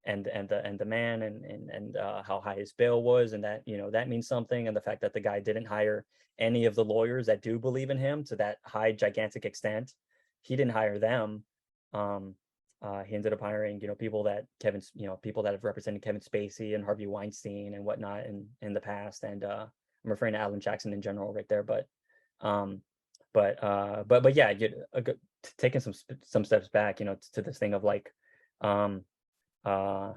the man, and how high his bail was, and that that means something, and the fact that the guy didn't hire any of the lawyers that do believe in him to that high gigantic extent. He didn't hire them. um he ended up hiring people that people that have represented Kevin Spacey and Harvey Weinstein and whatnot in the past. And I'm referring to Alan Jackson in general right there. Um but yeah, taking some steps back, to this thing of like, um uh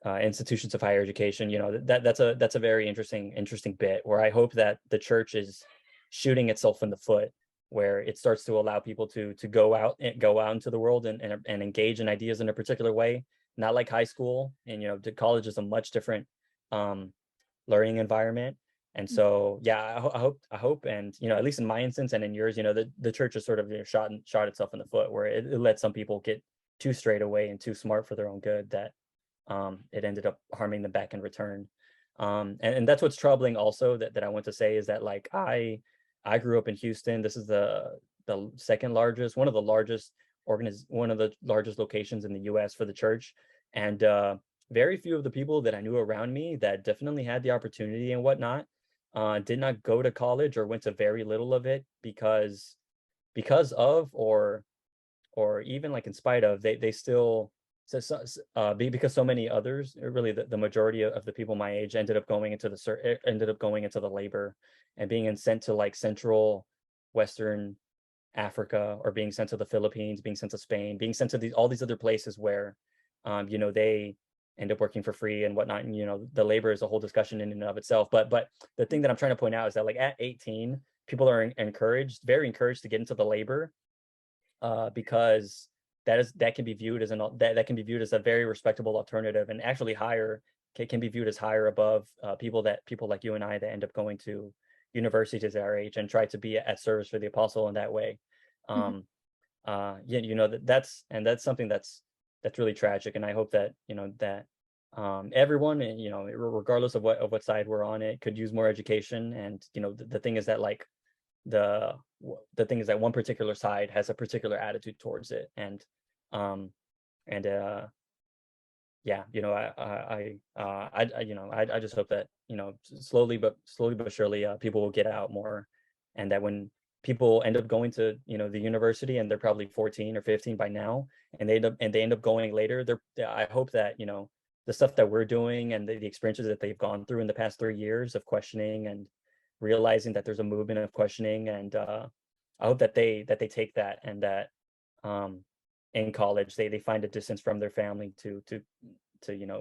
institutions of higher education. That's a very interesting bit, where I hope that the church is shooting itself in the foot, where it starts to allow people to go out into the world, and engage in ideas in a particular way, not like high school. And college is a much different um learning environment. And so, yeah, I hope, and at least in my instance and in yours, the church has sort of shot itself in the foot, where it let some people get too straight away and too smart for their own good, that it ended up harming them back in return. And that's what's troubling also, that I want to say, is that, like, I grew up in Houston. This is the second largest, one of the largest locations in the US for the church. And very few of the people that I knew around me that definitely had the opportunity and whatnot did not go to college, or went to very little of it, because of, or even like in spite of, they still, because so many others, really the majority of the people my age ended up going into the labor, and being sent to like Central Western Africa, or being sent to the Philippines, being sent to Spain, being sent to all these other places where they end up working for free and whatnot. And the labor is a whole discussion in and of itself. But the thing that I'm trying to point out is that, like, at 18, people are very encouraged to get into the labor, because that can be viewed as that can be viewed as a very respectable alternative, and actually can be viewed as higher above people like you and I, that end up going to universities at our age and try to be at service for the apostle in that way. Hmm. um yeah, that's something that's really tragic. And I hope that that everyone, regardless of what side we're on, it could use more education. And the thing is that, like, the thing is that one particular side has a particular attitude towards it. Um and yeah, I just hope that slowly but surely, people will get out more, and that when people end up going to the university, and they're probably 14 or 15 by now, and they end up going later, I hope that the stuff that we're doing, and the experiences that they've gone through in the past 3 years of questioning, and realizing that there's a movement of questioning. And I hope that they take that, and that um in college they find a distance from their family, to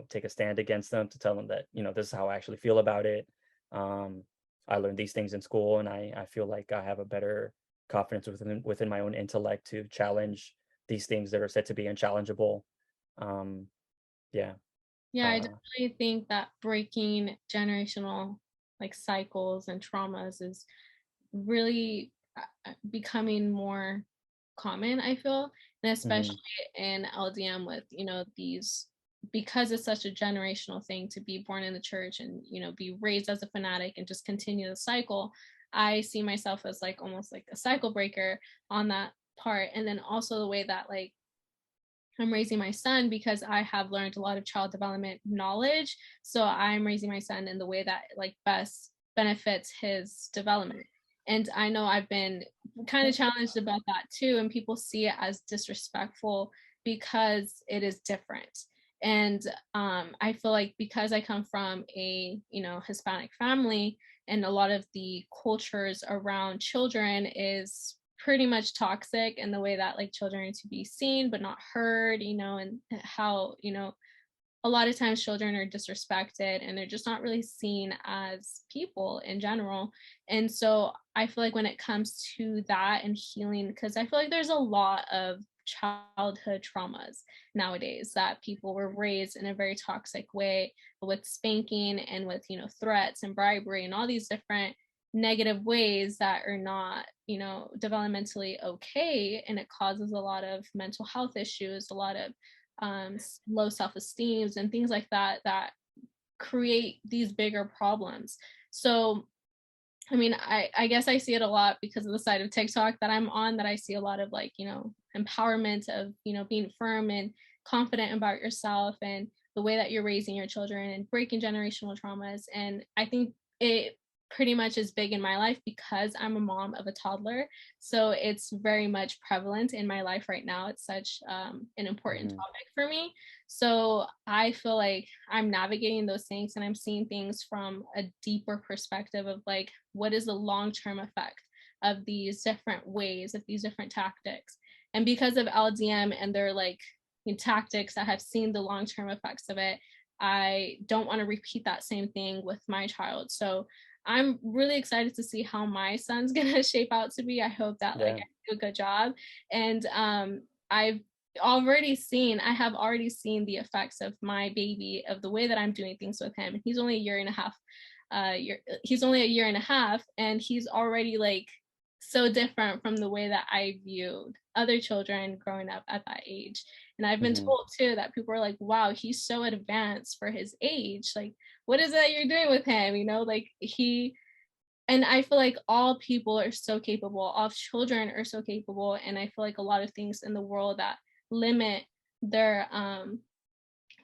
take a stand against them, to tell them that this is how I actually feel about it. um I learned these things in school, and I feel like I have a better confidence within my own intellect to challenge these things that are said to be unchallengeable. um yeah. Yeah, I uh definitely think that breaking generational like cycles and traumas is really becoming more common, I feel, and mhm, especially in LDM with, these, because it's such a generational thing to be born in the church and, be raised as a fanatic and just continue the cycle. I see myself as like almost like a cycle breaker on that part. And then also the way that like I'm raising my son, because I have learned a lot of child development knowledge. So I'm raising my son in the way that like best benefits his development. And I know I've been kind of challenged about that too. And people see it as disrespectful because it is different. And I feel like because I come from a Hispanic family, and a lot of the cultures around children is pretty much toxic in the way that like children are to be seen but not heard, and how, a lot of times children are disrespected and they're just not really seen as people in general. And so I feel like when it comes to that and healing, because I feel like there's a lot of childhood traumas nowadays, that people were raised in a very toxic way with spanking and with, threats and bribery and all these different negative ways that are not, developmentally okay. And it causes a lot of mental health issues, a lot of low self-esteem and things like that, that create these bigger problems. So I mean, I guess I see it a lot because of the side of TikTok that I'm on, that I see a lot of like, empowerment of, being firm and confident about yourself and the way that you're raising your children and breaking generational traumas. And I think it pretty much is big in my life because I'm a mom of a toddler. So it's very much prevalent in my life right now. It's such an important topic for me. So I feel like I'm navigating those things and I'm seeing things from a deeper perspective of like, what is the long-term effect of these different ways, of these different tactics. And because of LDM and their like tactics, I have seen the long-term effects of it. I don't want to repeat that same thing with my child. So I'm really excited to see how my son's gonna shape out to be. I hope that like I do a good job. And I have already seen the effects of my baby, of the way that I'm doing things with him. He's only a year and a half. He's only a year and a half, and he's already like so different from the way that I viewed other children growing up at that age. And I've been told too that people are like, wow, he's so advanced for his age. Like, what is it that you're doing with him? And I feel like all people are so capable, all children are so capable. And I feel like a lot of things in the world that limit their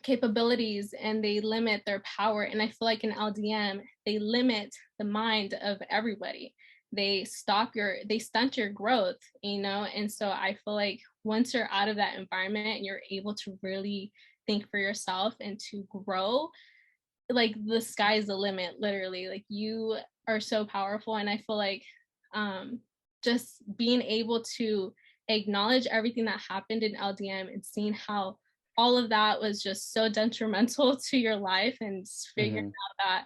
capabilities and they limit their power. And I feel like in LDM, they limit the mind of everybody. They stunt your growth, and so I feel like once you're out of that environment and you're able to really think for yourself and to grow, like the sky's the limit, literally. Like you are so powerful. And I feel like just being able to acknowledge everything that happened in LDM and seeing how all of that was just so detrimental to your life, and figuring out that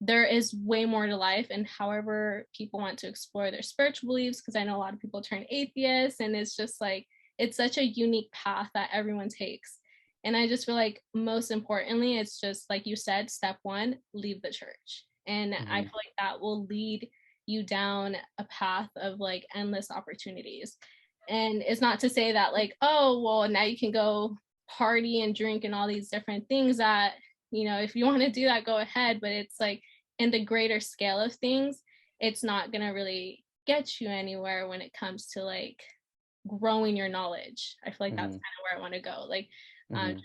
there is way more to life. And however people want to explore their spiritual beliefs, because I know a lot of people turn atheists, and it's just like, it's such a unique path that everyone takes. And I just feel like most importantly, it's just like you said, step one, leave the church. And I feel like that will lead you down a path of like endless opportunities. And it's not to say that like, oh, well, now you can go party and drink and all these different things that, if you want to do that, go ahead. But it's like in the greater scale of things, it's not going to really get you anywhere when it comes to like growing your knowledge. I feel like that's kind of where I want to go. Like just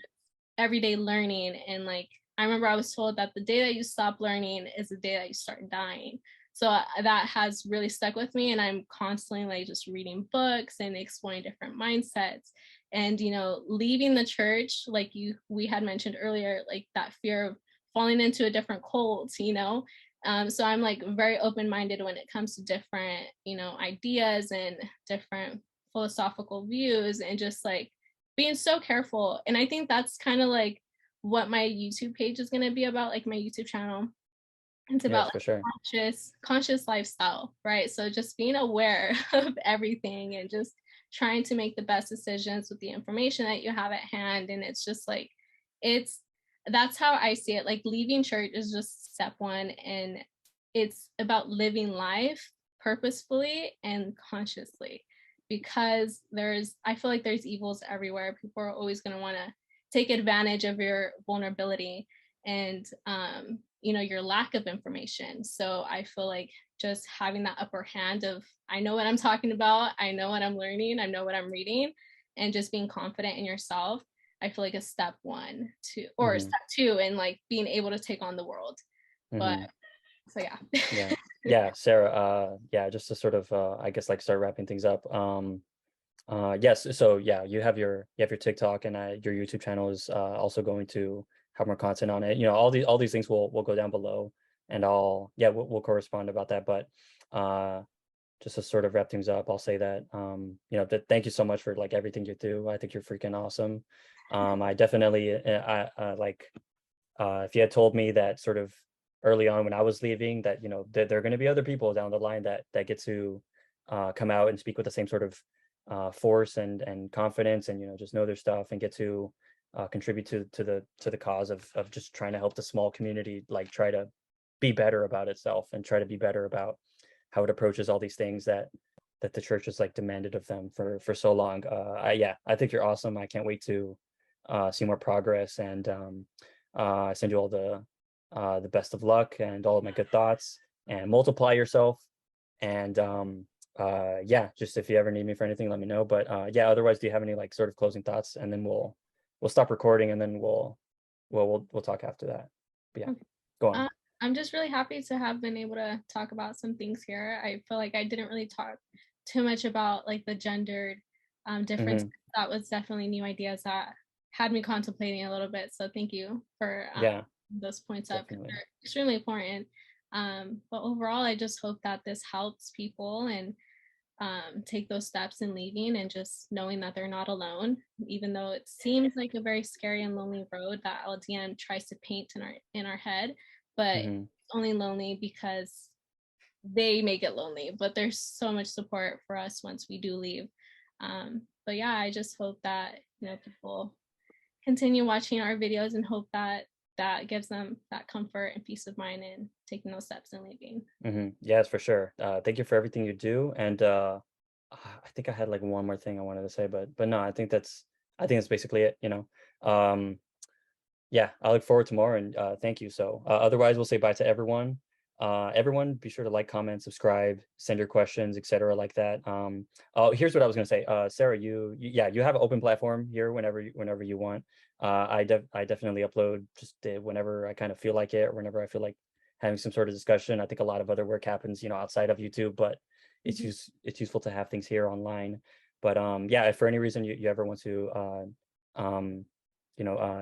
everyday learning. And like, I remember I was told that the day that you stop learning is the day that you start dying. So that has really stuck with me. And I'm constantly like just reading books and exploring different mindsets. And, leaving the church, like we had mentioned earlier, like that fear of falling into a different cult, so I'm like very open-minded when it comes to different, ideas and different philosophical views, and just like being so careful. And I think that's kind of like what my YouTube page is going to be about, like my YouTube channel. It's about for sure. conscious lifestyle, right? So just being aware of everything and just trying to make the best decisions with the information that you have at hand. And it's just like, that's how I see it. Like leaving church is just step one, and it's about living life purposefully and consciously, because I feel like there's evils everywhere. People are always going to want to take advantage of your vulnerability and your lack of information. So I feel like just having that upper hand of, I know what I'm talking about, I know what I'm learning, I know what I'm reading, and just being confident in yourself, I feel like is step one or step two in like being able to take on the world. But so yeah, Sarah, just to sort of I guess like start wrapping things up. Yes, so yeah, you have your TikTok, and your YouTube channel is also going to have more content on it. All these things will go down below, and we'll correspond about that. But just to sort of wrap things up, I'll say that, that thank you so much for like everything you do. I think you're freaking awesome. I definitely, if you had told me that sort of early on when I was leaving that, that there are going to be other people down the line that get to come out and speak with the same sort of force and confidence, and just know their stuff and get to contribute to the cause of just trying to help the small community like try to be better about itself and try to be better about how it approaches all these things that the church has like demanded of them for so long. I think you're awesome. I can't wait to see more progress, and I send you all the best of luck and all of my good thoughts, and multiply yourself. And yeah, just if you ever need me for anything, let me know. But yeah, otherwise, do you have any like sort of closing thoughts? And then we'll stop recording, and then we'll talk after that. But yeah, Okay. go on. I'm just really happy to have been able to talk about some things here. I feel like I didn't really talk too much about like the gendered difference. Hmm. That was definitely new ideas that had me contemplating a little bit. So thank you for Yeah, those points up. definitely. They're extremely important. But overall, I just hope that this helps people and take those steps in leaving and just knowing that they're not alone, even though it seems like a very scary and lonely road that LDM tries to paint in our head, but it's Hmm. only lonely because they make it lonely. But there's so much support for us once we do leave. But yeah, I just hope that people continue watching our videos and hope that that gives them that comfort and peace of mind in taking those steps and leaving. Yes, for sure. Thank you for everything you do. And I think I had like one more thing I wanted to say, but no, I think that's basically it. Um, yeah, I look forward to more, and thank you. So otherwise, we'll say bye to everyone. Everyone, be sure to like, comment, subscribe, send your questions, etc., like that. Oh, here's what I was gonna say. Sarah, yeah, you have an open platform here whenever you want. I definitely upload just whenever I kind of feel like it, or whenever I feel like having some sort of discussion. I think a lot of other work happens, outside of YouTube, but Mhm. it's useful to have things here online. But yeah, if for any reason you ever want to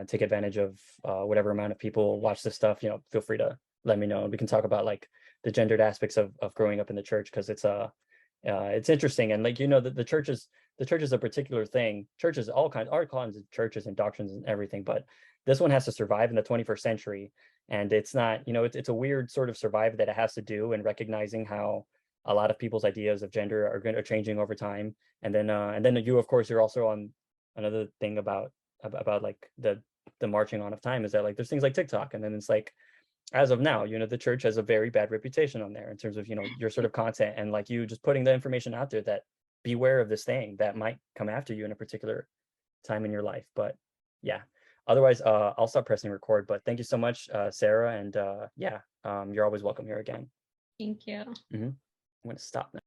take advantage of whatever amount of people watch this stuff, feel free to let me know, and we can talk about like the gendered aspects of growing up in the church, because it's interesting. And like the church is a particular thing. Churches, all kinds of churches and doctrines and everything, but this one has to survive in the 21st century. And it's not, it's a weird sort of survive that it has to do, and recognizing how a lot of people's ideas of gender are changing over time. And then you, of course, you're also on another thing about like the marching on of time, is that like there's things like TikTok, and then it's like, as of now, the church has a very bad reputation on there in terms of, your sort of content, and like you just putting the information out there that beware of this thing that might come after you in a particular time in your life. But yeah, otherwise, I'll stop pressing record. But thank you so much, Sarah, and yeah, you're always welcome here again. Thank you. I'm going to stop now.